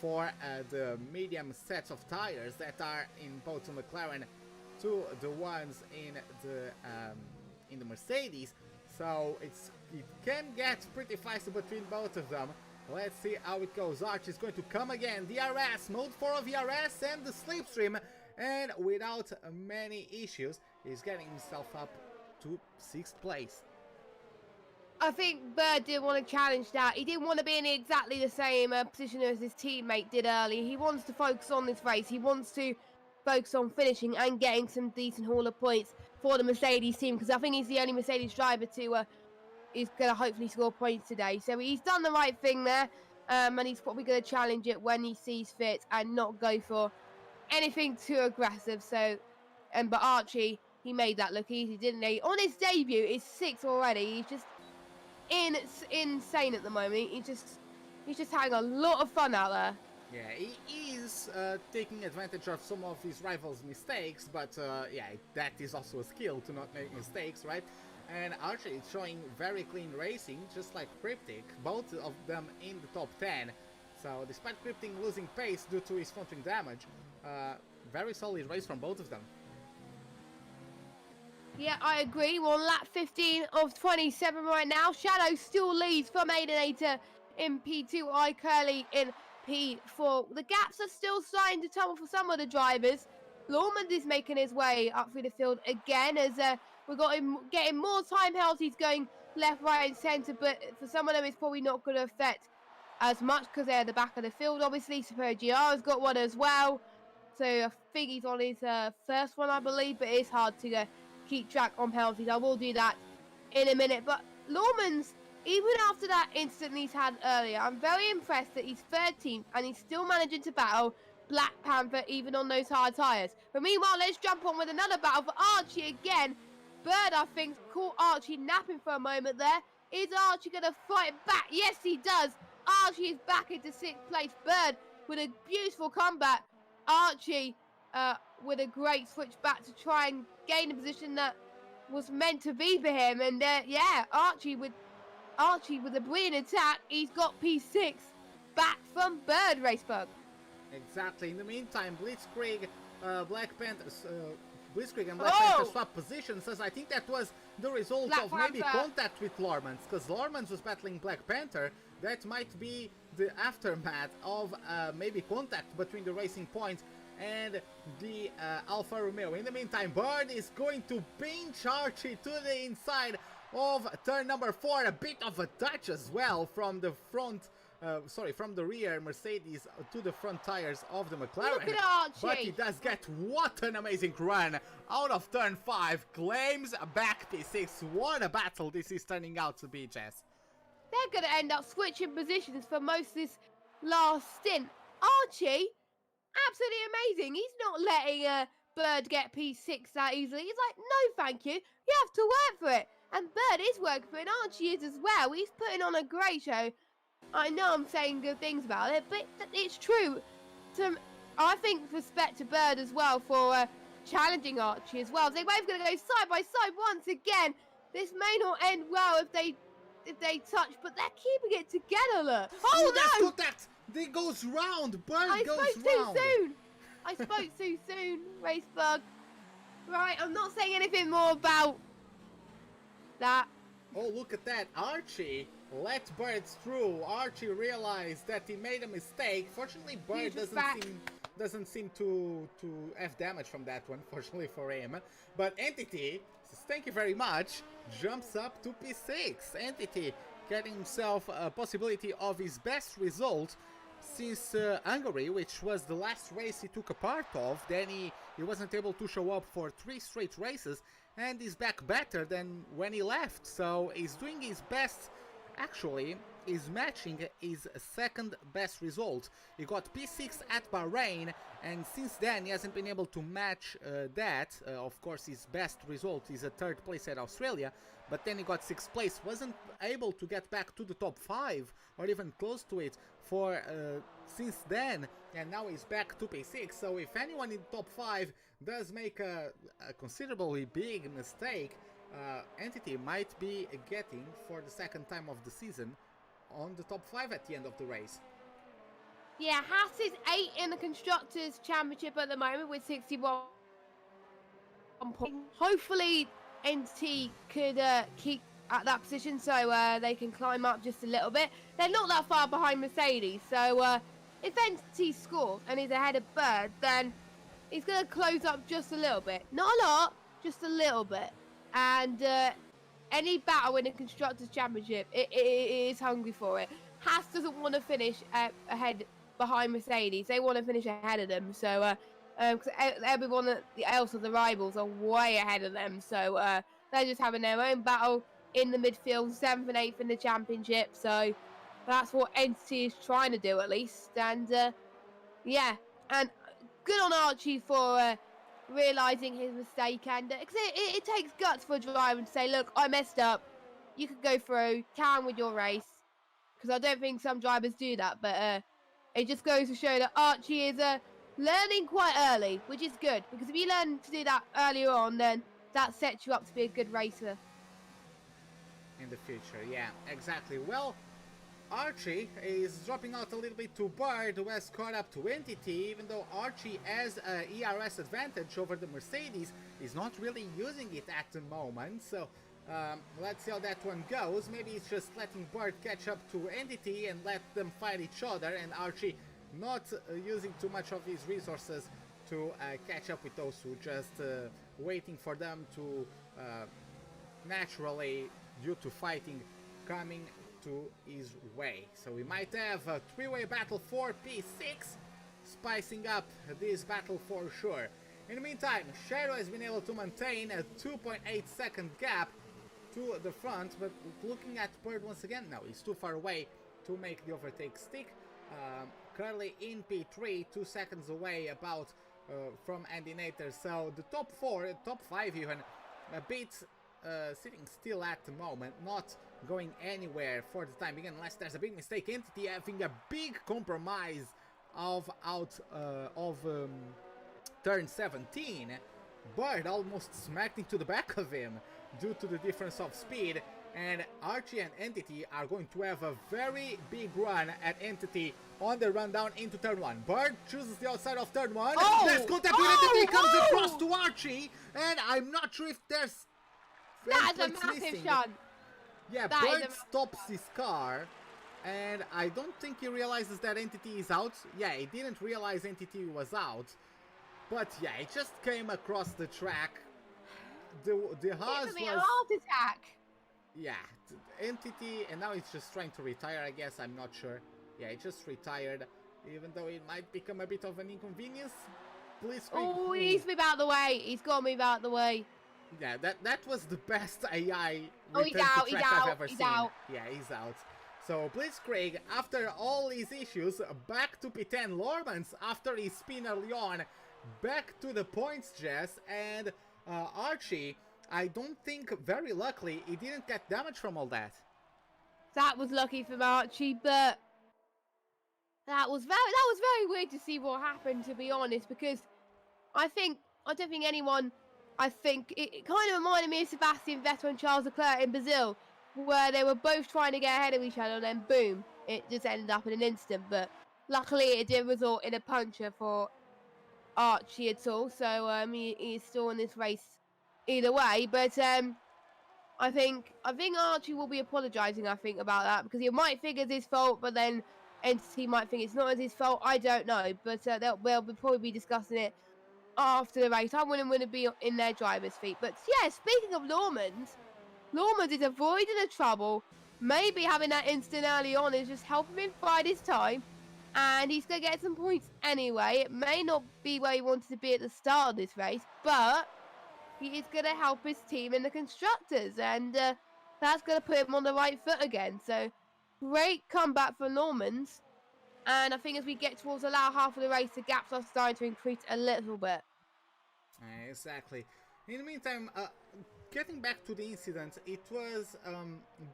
Speaker 1: for the medium sets of tires that are in both the McLaren to the ones in the Mercedes. So it can get pretty feisty between both of them. Let's see how it goes. Arch is going to come again. DRS, mode 4 of DRS and the slipstream, and without many issues he's getting himself up to 6th place.
Speaker 2: I think Bird didn't want to challenge that. He didn't want to be in exactly the same position as his teammate did earlier. He wants to focus on this race. He wants to focus on finishing and getting some decent haul of points for the Mercedes team, because I think he's the only Mercedes driver to is going to hopefully score points today. So he's done the right thing there, and he's probably going to challenge it when he sees fit and not go for anything too aggressive. So, but Archie, he made that look easy, didn't he? On his debut, he's 6th already. He's just insane at the moment. He's just having a lot of fun out there.
Speaker 1: Yeah, he is taking advantage of some of his rivals' mistakes, but yeah, that is also a skill to not make mistakes, right? And Archie is showing very clean racing, just like Cryptic, both of them in the top 10. So despite Cryptic losing pace due to his front wing damage, very solid race from both of them.
Speaker 2: Yeah, I agree. We're on lap 15 of 27 right now. Shadow still leads from Aidenator in P2, iCurly in P4. The gaps are still starting to tumble for some of the drivers. Lormond is making his way up through the field again as we've got him getting more time penalties going left, right and centre, but for some of them it's probably not going to affect as much because they're at the back of the field. Obviously, Super GR has got one as well. So I think he's on his first one, I believe, but it's hard to keep track on penalties. I will do that in a minute. But Lorman's, even after that incident he's had earlier, I'm very impressed that he's 13th and he's still managing to battle Black Panther even on those hard tyres. But meanwhile, let's jump on with another battle for Archie again. Bird, I think, caught Archie napping for a moment there. Is Archie going to fight back? Yes, he does. Archie is back into 6th place. Bird with a beautiful comeback. Archie with a great switch back to try and gain a position that was meant to be for him. And yeah, Archie with a brilliant attack. He's got P6 back from Bird, Racebug.
Speaker 1: Exactly. In the meantime, Blitzkrieg, Black Panthers, Blitzkrieg and Black Panther swap positions, as I think that was the result of maybe contact with Lormans, because Lormans was battling Black Panther. That might be the aftermath of maybe contact between the Racing Point and the Alfa Romeo. In the meantime, Bird is going to pinch Archie to the inside of turn number 4. A bit of a touch as well from the front. From the rear Mercedes to the front tires of the McLaren.
Speaker 2: Look at Archie.
Speaker 1: But he does get what an amazing run out of turn 5. Claims back P6. What a battle this is turning out to be, Jess.
Speaker 2: They're going to end up switching positions for most of this last stint. Archie, absolutely amazing. He's not letting Bird get P6 that easily. He's like, no, thank you. You have to work for it. And Bird is working for it, and Archie is as well. He's putting on a great show. I know I'm saying good things about it, but it's true. I think respect to Bird as well for challenging Archie as well. They're both going to go side by side once again. This may not end well if they touch, but they're keeping it together. Look. Oh no!
Speaker 1: Contact! It goes round. Bird
Speaker 2: I
Speaker 1: goes
Speaker 2: spoke
Speaker 1: round.
Speaker 2: too soon. I spoke too soon, Racebug. Right, I'm not saying anything more about that.
Speaker 1: Oh, look at that. Archie let Bird through. Archie realized that he made a mistake. Fortunately, Bird doesn't seem to have damage from that one, fortunately for him. But Entity says, thank you very much, jumps up to P6. Entity getting himself a possibility of his best result since Hungary, which was the last race he took a part of. Then he wasn't able to show up for 3 straight races, and he's back better than when he left. So he's doing his best. Actually, is matching his second best result. He got P6 at Bahrain, and since then he hasn't been able to match that. Of course, his best result is a 3rd place at Australia, but then he got 6th place. Wasn't able to get back to the top 5 or even close to it for since then, and now he's back to P6. So if anyone in the top 5 does make a considerably big mistake, Entity might be getting, for the 2nd time of the season, on the top 5 at the end of the race.
Speaker 2: Yeah, Haas is 8 in the Constructors' Championship at the moment with 61 points. Hopefully, Entity could keep at that position so they can climb up just a little bit. They're not that far behind Mercedes, so if Entity scores and he's ahead of Bird, then he's going to close up just a little bit. Not a lot, just a little bit. And any battle in the Constructors' Championship, it is hungry for it. Haas doesn't want to finish ahead behind Mercedes. They want to finish ahead of them. So, because everyone else of the rivals are way ahead of them. So, they're just having their own battle in the midfield, 7th and 8th in the championship. So, that's what Entity is trying to do at least. And, yeah. And good on Archie for realising his mistake, and because it takes guts for a driver to say, look, I messed up, you can go through, carry with your race, because I don't think some drivers do that, but it just goes to show that Archie is learning quite early, which is good, because if you learn to do that earlier on, then that sets you up to be a good racer
Speaker 1: in the future. Yeah, exactly. Well, Archie is dropping out a little bit to Bird, who has caught up to Entity. Even though Archie has an ERS advantage over the Mercedes, he's not really using it at the moment. So let's see how that one goes. Maybe it's just letting Bird catch up to Entity and let them fight each other, and Archie not using too much of his resources to catch up with those two, just waiting for them to naturally, due to fighting, coming to his way. So we might have a 3-way battle for P6, spicing up this battle for sure. In the meantime, Shadow has been able to maintain a 2.8 second gap to the front, but looking at Bird once again, no, he's too far away to make the overtake stick. Currently in P3, 2 seconds away about from Andy Nater. So the top 4, top 5 even, a bit sitting still at the moment, not going anywhere for the time being, unless there's a big mistake. Entity having a big compromise of turn 17. Bird almost smacked into the back of him. due to the difference of speed. And Archie and Entity are going to have a very big run at Entity on the run down into turn 1. Bird chooses the outside of turn 1.
Speaker 2: Oh!
Speaker 1: There's contact with Entity, comes across to Archie, and I'm not sure if there's...
Speaker 2: That's a
Speaker 1: plates
Speaker 2: massive
Speaker 1: missing.
Speaker 2: shunt.
Speaker 1: Yeah,
Speaker 2: That is
Speaker 1: Bird
Speaker 2: a-
Speaker 1: stops his car, and I don't think he realizes that Entity is out. Yeah, he didn't realize Entity was out. But yeah, it just came across the track. The Haas
Speaker 2: Giving me a
Speaker 1: was...
Speaker 2: heart attack.
Speaker 1: Yeah, Entity, and now it's just trying to retire, I guess, I'm not sure. Yeah, it just retired, even though it might become a bit of an inconvenience. Please.
Speaker 2: Oh, he needs to move out the way. He's got to move out the way.
Speaker 1: Yeah, that was the best AI
Speaker 2: Oh, he's
Speaker 1: return to
Speaker 2: out, he's
Speaker 1: track I've
Speaker 2: out,
Speaker 1: ever
Speaker 2: he's
Speaker 1: seen.
Speaker 2: out.
Speaker 1: Yeah, he's out. So Blitzkrieg, after all his issues, back to P10. Lormans, after his spin early on, back to the points, Jess. And Archie, I don't think, very luckily, he didn't get damage from all that.
Speaker 2: That was lucky for Archie, but that was very weird to see what happened, to be honest, because I don't think anyone. I think it kind of reminded me of Sebastian Vettel and Charles Leclerc in Brazil, where they were both trying to get ahead of each other, and then boom, it just ended up in an instant. But luckily, it did result in a puncture for Archie at all, so he's still in this race either way. But I think Archie will be apologising, I think, about that, because he might think it's his fault, but then Entity might think it's not his fault. I don't know, but they'll probably be discussing it after the race. I wouldn't want to be in their driver's feet. But yeah, speaking of Lormans is avoiding the trouble. Maybe having that instant early on is just helping him bide his time, and he's going to get some points anyway. It may not be where he wanted to be at the start of this race, but he is going to help his team in the constructors, and that's going to put him on the right foot again. So great comeback for Lormans. And I think as we get towards the latter half of the race, the gaps are starting to increase a little bit.
Speaker 1: Exactly. In the meantime, getting back to the incident, it was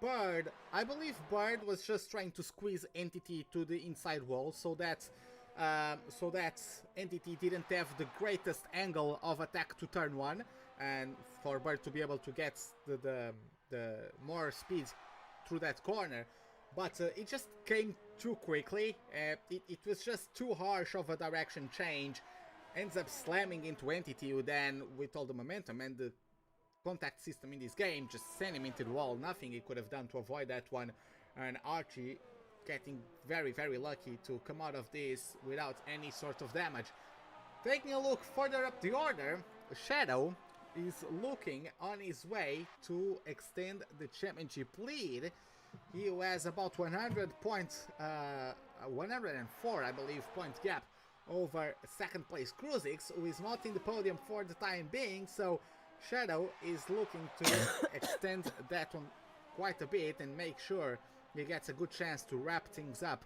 Speaker 1: Bird. I believe Bird was just trying to squeeze Entity to the inside wall so that Entity didn't have the greatest angle of attack to turn 1, and for Bird to be able to get the more speed through that corner. But it just came too quickly. It was just too harsh of a direction change. Ends up slamming into Entity, who then, with all the momentum and the contact system in this game, just sent him into the wall. Nothing he could have done to avoid that one. And Archie getting very, very lucky to come out of this without any sort of damage. Taking a look further up the order, Shadow is looking on his way to extend the championship lead. He has about 100 points, 104 I believe point gap over second place Kruzix, who is not in the podium for the time being, so Shadow is looking to extend that one quite a bit and make sure he gets a good chance to wrap things up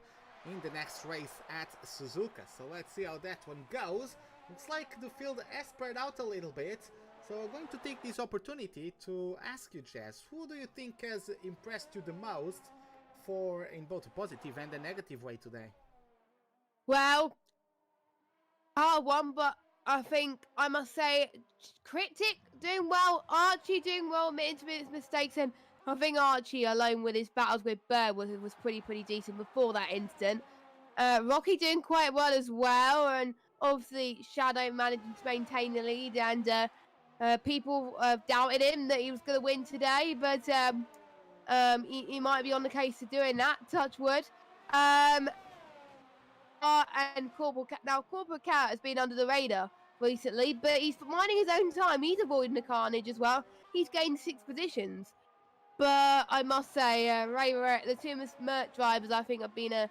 Speaker 1: in the next race at Suzuka. So let's see how that one goes. Looks like the field has spread out a little bit. So I'm going to take this opportunity to ask you, Jess, who do you think has impressed you the most in both a positive and a negative way today?
Speaker 2: Well, R1, but I think I must say Critic doing well, Archie doing well, admitting to his mistakes, and I think Archie alone with his battles with Bird was pretty decent before that incident. Rocky doing quite well as well, and obviously Shadow managing to maintain the lead, and people doubted him that he was going to win today, but he might be on the case of doing that, touch wood. And Corporal Cat has been under the radar recently, but he's minding his own time. He's avoiding the carnage as well. He's gained 6 positions. But I must say, the two Mert drivers, I think, have been a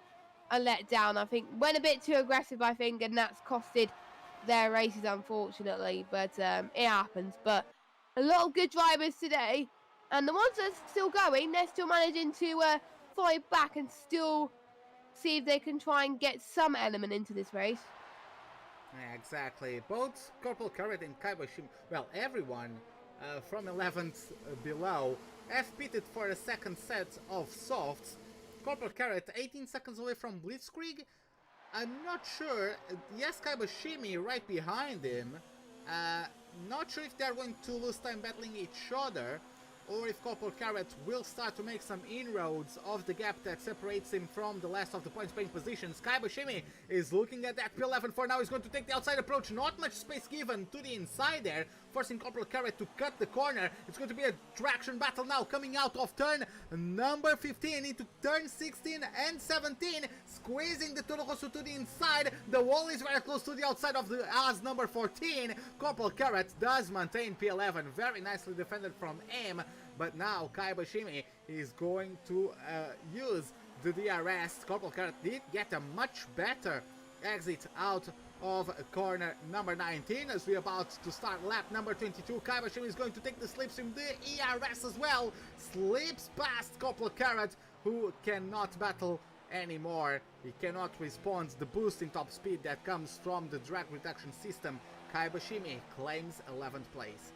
Speaker 2: letdown. I think went a bit too aggressive, I think, and that's costed their races, unfortunately. But it happens. But a lot of good drivers today. And the ones that are still going, they're still managing to fight back and still see if they can try and get some element into this race.
Speaker 1: Yeah, exactly. Both Corporal Carrot and Kaiboshim, well, everyone from 11th below have pitted for a second set of softs. Corporal Carrot 18 seconds away from Blitzkrieg. I'm not sure. Yes, Kaiboshimi right behind him. Not sure if they're going to lose time battling each other. or if Corporal Carrot will start to make some inroads of the gap that separates him from the last of the points-paying positions. Kaiboshimi is looking at that P11 for now. He's going to take the outside approach. Not much space given to the inside there, forcing Corporal Carrot to cut the corner. It's going to be a traction battle now coming out of turn number 15 into turn 16 and 17, squeezing the Torokosu to the inside. The wall is very close to the outside of the as number 14. Corporal Carrot does maintain P11, very nicely defended from aim, but now Kaiboshimi is going to use the DRS. Corporal Carrot did get a much better exit out of corner number 19 as we're about to start lap number 22. Kaiboshimi is going to take the slipstream, the ERS as well, slips past Corporal Carrot, who cannot battle anymore. He cannot respond to the boost in top speed that comes from the drag reduction system. Kaiboshimi claims 11th place.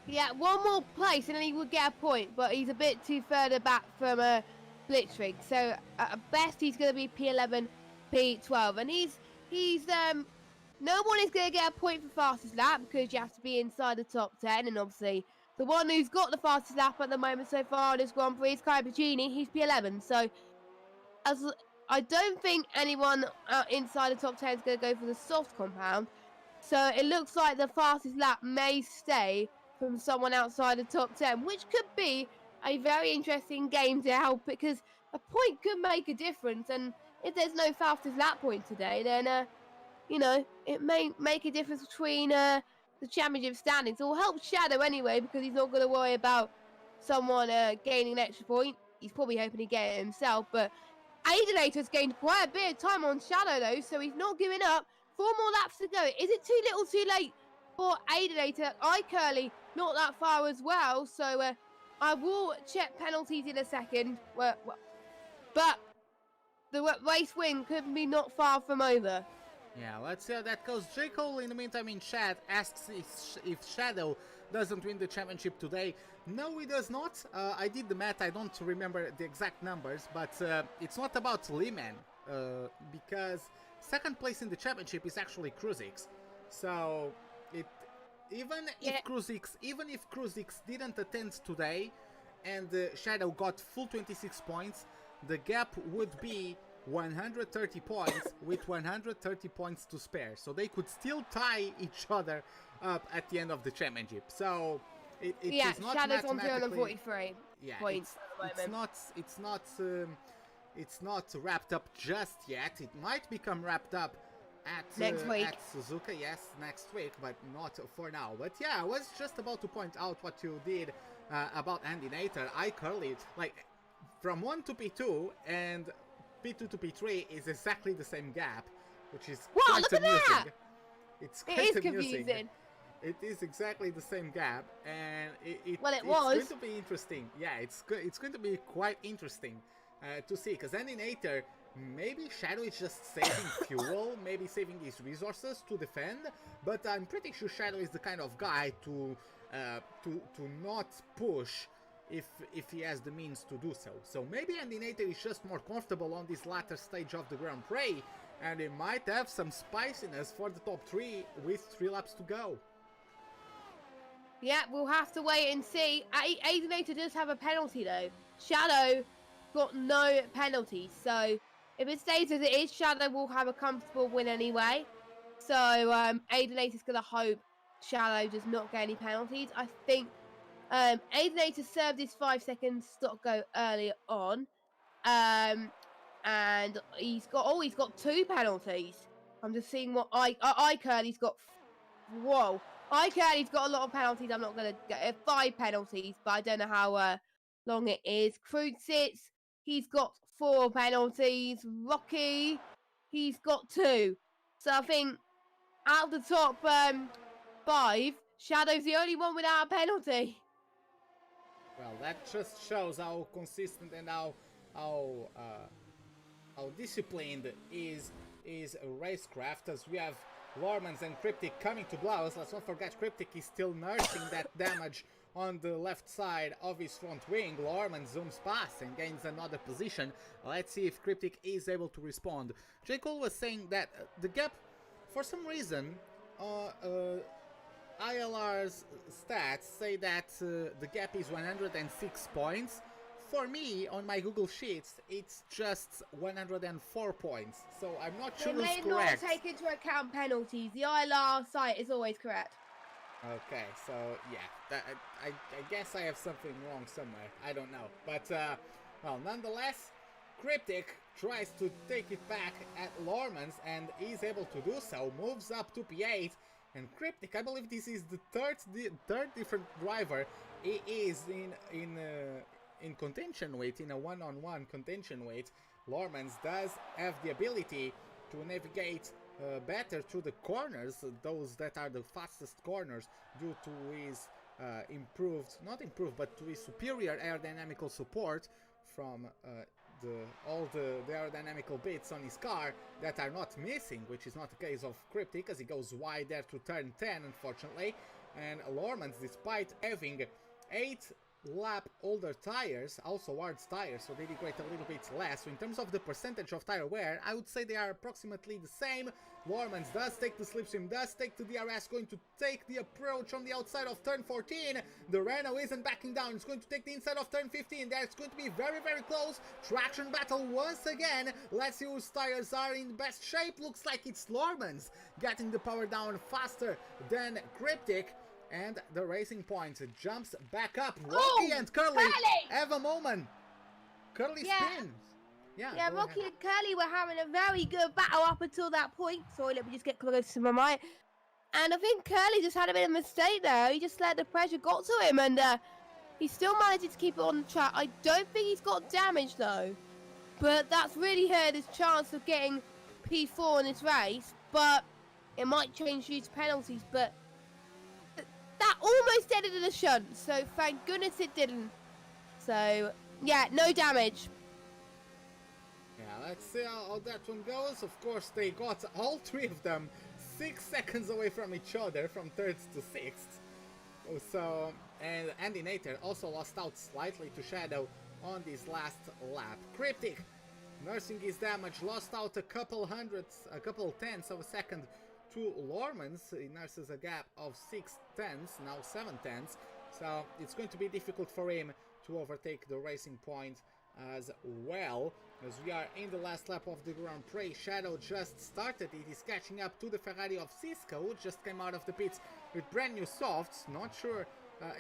Speaker 2: Yeah, one more place and then he would get a point, but he's a bit too further back from a Blitzkrieg. So at best he's going to be P11, P12, and he's no one is going to get a point for fastest lap because you have to be inside the top 10, and obviously the one who's got the fastest lap at the moment so far on this Grand Prix is Kaiboshimi. He's P11, so as I don't think anyone inside the top 10 is going to go for the soft compound. So it looks like the fastest lap may stay from someone outside the top 10, which could be a very interesting game to help, because a point could make a difference, and if there's no fastest lap point today, then you know, it may make a difference between the championship standings. It will help Shadow anyway, because he's not going to worry about someone gaining an extra point. He's probably hoping to get it himself, but Aidenator's gained quite a bit of time on Shadow though, so he's not giving up. 4 more laps to go. Is it too little too late for Aidenator? iCurly not that far as well, so I will check penalties in a second. But the race win could be not far from over.
Speaker 1: Yeah, let's see how that goes. J. Cole, in the meantime, in chat, asks if Shadow doesn't win the championship today. No, he does not. I did the math. I don't remember the exact numbers, but it's not about Lehman, because second place in the championship is actually Kruzix. So even if Kruzix didn't attend today and Shadow got full 26 points, the gap would be 130 points with 130 points to spare. So they could still tie each other up at the end of the championship. So it is not
Speaker 2: Shadow's on
Speaker 1: mathematically...
Speaker 2: 243
Speaker 1: points. It's not wrapped up just yet. It might become wrapped up at
Speaker 2: next week.
Speaker 1: At Suzuka, yes, next week, but not for now. But yeah, I was just about to point out what you did about Andy Nater. iCurly, like, from 1 to P2 and P2 to P3 is exactly the same gap, which is quite
Speaker 2: look
Speaker 1: amusing.
Speaker 2: At that!
Speaker 1: It's quite
Speaker 2: It is
Speaker 1: amusing.
Speaker 2: confusing.
Speaker 1: It is exactly the same gap, and it's
Speaker 2: was.
Speaker 1: going to be interesting. Yeah, it's going to be quite interesting to see, because Andy Nater, maybe Shadow is just saving fuel, maybe saving his resources to defend, but I'm pretty sure Shadow is the kind of guy to not push if he has the means to do so. So maybe Andy Nater is just more comfortable on this latter stage of the Grand Prix, and he might have some spiciness for the top 3 with 3 laps to go.
Speaker 2: Yeah, we'll have to wait and see. Aidenator does have a penalty though. Shadow got no penalties, so if it stays as it is, Shadow will have a comfortable win anyway. So Aidenator's going to hope Shadow does not get any penalties. I think Aidenator served his 5-second stop go earlier on, and he's got 2 penalties. I'm just seeing what iCurly's got. Whoa, iCurly's got a lot of penalties. I'm not going to get 5 penalties, but I don't know how long it is. Kruzix, he's got 4 penalties. Rocky, he's got 2. So I think out of the top 5, Shadow's the only one without a penalty.
Speaker 1: Well, that just shows how consistent and how disciplined is Racecraft, as we have Lormans and Cryptic coming to blows. Let's not forget Cryptic is still nursing that damage on the left side of his front wing. Lorman zooms past and gains another position. Let's see if Cryptic is able to respond. J. Cole was saying that the gap, for some reason, ILR's stats say that the gap is 106 points. For me, on my Google Sheets, it's just 104 points. So I'm not sure
Speaker 2: They
Speaker 1: who's
Speaker 2: may
Speaker 1: correct.
Speaker 2: not take into account penalties. The ILR site is always correct.
Speaker 1: Okay, so yeah, I guess I have something wrong somewhere. I don't know. But, well, nonetheless, Cryptic tries to take it back at Lormans and is able to do so. Moves up to P8. And Cryptic, I believe this is the third different driver. He is in contention weight, in a one-on-one contention weight. Lormans does have the ability to navigate better through the corners, those that are the fastest corners, due to his not improved, but to his superior aerodynamical support from all the aerodynamical bits on his car that are not missing, which is not the case of Cryptic, as he goes wide there to turn 10, unfortunately. And Lormans, despite having 8 lap older tires, also hard tires, so they degrade a little bit less. So in terms of the percentage of tire wear, I would say they are approximately the same. Lormans does take the slipstream, does take the DRS, going to take the approach on the outside of turn 14. The Renault isn't backing down, it's going to take the inside of turn 15. There it's going to be very, very close. Traction battle once again. Let's see whose tires are in best shape. Looks like it's Lormans getting the power down faster than Cryptic. And the Racing Point jumps back up. Rocky and Curly have a moment. Curly spins.
Speaker 2: Yeah, Rocky and Curly were having a very good battle up until that point. Sorry, let me just get close to my mic. And I think Curly just had a bit of a mistake there. He just let the pressure got to him, and he still managed to keep it on the track. I don't think he's got damage though, but that's really hurt his chance of getting P4 in this race. But it might change due to penalties, but that almost ended in a shunt, so thank goodness it didn't. So, yeah, no damage.
Speaker 1: Yeah, let's see how that one goes. Of course, they got all three of them 6 seconds away from each other, from third to sixth. So, and Andy Nater also lost out slightly to Shadow on this last lap. Cryptic, nursing his damage, lost out a couple tenths of a second to Lormans. He nurses a gap of 6 tenths, now 7 tenths, so it's going to be difficult for him to overtake the Racing Point as well. As we are in the last lap of the Grand Prix, Shadow just started. It is catching up to the Ferrari of Cisco, who just came out of the pits with brand new softs. Not sure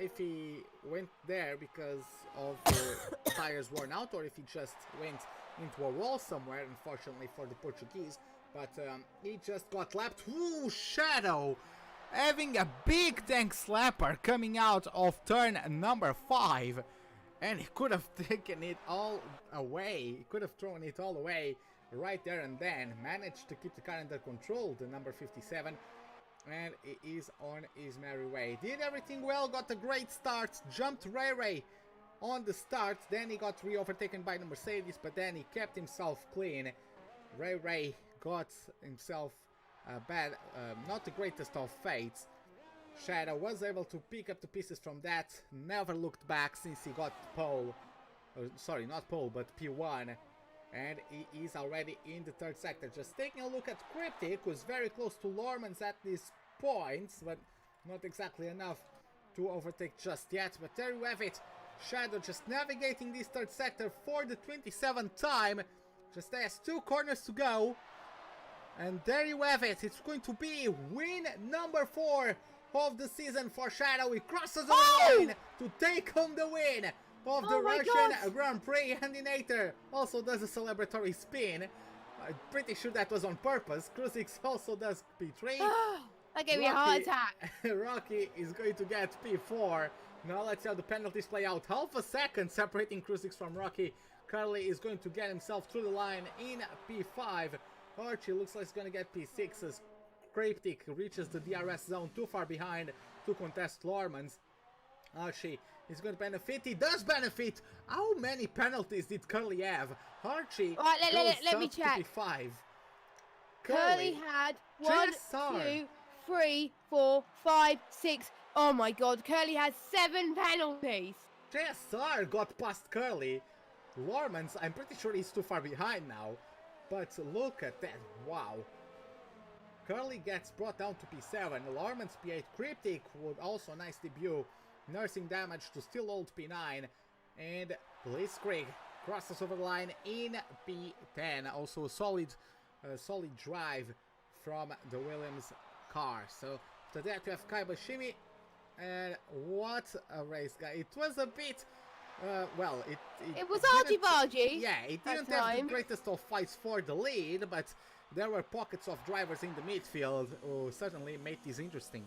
Speaker 1: if he went there because of the tires worn out, or if he just went into a wall somewhere, unfortunately for the Portuguese. But he just got lapped. Ooh, Shadow having a big tank slapper coming out of turn number 5. And he could have taken it all away. He could have thrown it all away right there and then. Managed to keep the car under control, the number 57. And he is on his merry way. Did everything well, got a great start. Jumped Ray on the start. Then he got re-overtaken by the Mercedes, but then he kept himself clean. Ray got himself not the greatest of fates. Shadow was able to pick up the pieces from that, never looked back since he got pole, sorry, not pole, but P1, and he is already in the third sector. Just taking a look at Cryptic, who's very close to Lormans at this point, but not exactly enough to overtake just yet. But there you have it, Shadow just navigating this third sector for the 27th time, just has 2 corners to go. And there you have it, it's going to be win number 4 of the season for Shadow. He crosses the line to take home the win of the Russian Grand Prix. Andy Nater also does a celebratory spin. I'm pretty sure that was on purpose. Crucix also does P3.
Speaker 2: That gave me a heart attack.
Speaker 1: Rocky is going to get P4. Now let's see how the penalties play out. Half a second separating Crucix from Rocky. Curly is going to get himself through the line in P5. Archie looks like he's going to get P6 as Cryptic reaches the DRS zone too far behind to contest Lormans. Archie is going to benefit. He does benefit. How many penalties did Curly have? Archie
Speaker 2: let me check.
Speaker 1: P5.
Speaker 2: Curly had 1, 2, 3, 4, 5, 6. Oh my god, Curly has 7 penalties.
Speaker 1: JSR got past Curly. Lormans, I'm pretty sure he's too far behind now. But look at that. Wow. Curly gets brought down to P7. Alarmant's P8. Cryptic would also nice debut. Nursing damage to still old P9. And Blitzkrieg crosses over the line in P10. Also a solid drive from the Williams car. So after that we have Kaibashimi. And what a race, guy. It was a bit... well,
Speaker 2: it was argy-bargy.
Speaker 1: Yeah, it didn't have the greatest of fights for the lead, but there were pockets of drivers in the midfield who certainly made this interesting.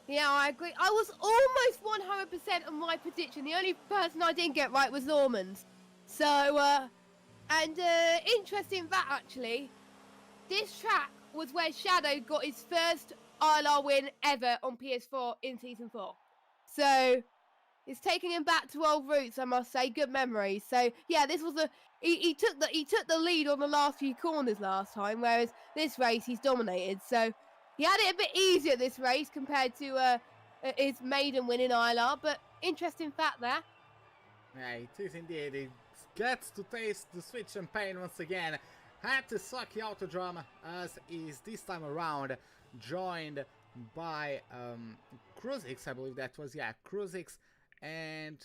Speaker 2: Yeah, I agree. I was almost 100% on my prediction. The only person I didn't get right was Norman's. So, interesting that actually, this track was where Shadow got his first ILR win ever on PS4 in Season 4. So, it's taking him back to old roots, I must say. Good memories. So, yeah, this was he took the lead on the last few corners last time, whereas this race he's dominated. So, he had it a bit easier this race compared to his maiden win in ILR, but interesting fact there.
Speaker 1: Yeah, it is indeed. He gets to taste the sweet champagne once again. Had to suck the Autodrome, as is this time around joined by Kruzix, I believe that was, yeah, Kruzix and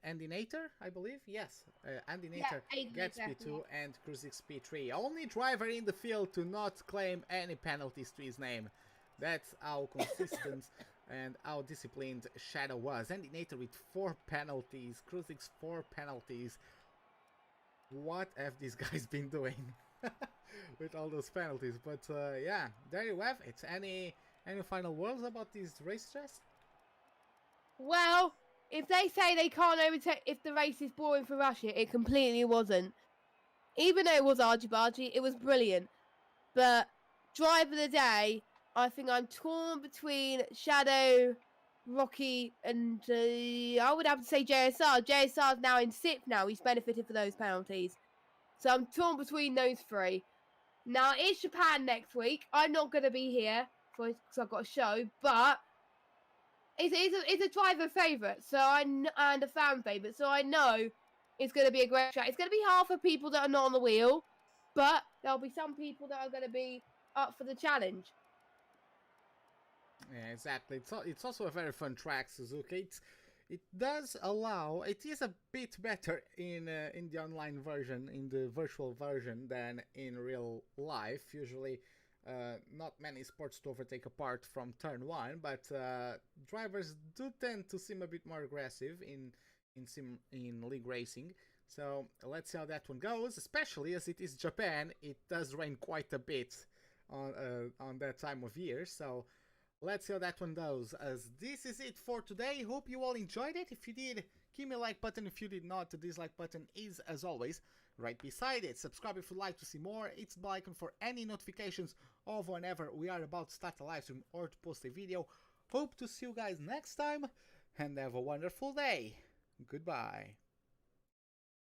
Speaker 1: Andy Nater, I believe, yes, Andy Nater gets P2 and Kruzix P3. Only driver in the field to not claim any penalties to his name. That's how consistent and how disciplined Shadow was. Andy Nater with 4 penalties, Kruzix 4 penalties. What have these guys been doing with all those penalties? But yeah, there you have it. Any final words about this race, Jess?
Speaker 2: Well, if they say they can't overtake if the race is boring for Russia, it completely wasn't. Even though it was argy-bargy, it was brilliant. But drive of the day, I think I'm torn between Shadow, Rocky, and I would have to say JSR. JSR's now in 6th now. He's benefited for those penalties. So I'm torn between those 3. Now, it's Japan next week. I'm not going to be here because I've got a show, but it's a driver favourite, and a fan favourite, so I know it's going to be a great track. It's going to be half of people that are not on the wheel, but there'll be some people that are going to be up for the challenge.
Speaker 1: Yeah, exactly. It's also a very fun track, Suzuki. It does allow... It is a bit better in the online version, in the virtual version, than in real life. Usually, not many sports to overtake apart from turn 1, but drivers do tend to seem a bit more aggressive in league racing. So let's see how that one goes. Especially as it is Japan, it does rain quite a bit on that time of year. So let's see how that one goes. As this is it for today. Hope you all enjoyed it. If you did, give me a like button. If you did not, the dislike button is, as always, right beside it. Subscribe if you'd like to see more. It's the icon for any notifications of whenever we are about to start a live stream or to post a video. Hope to see you guys next time, and have a wonderful day. Goodbye.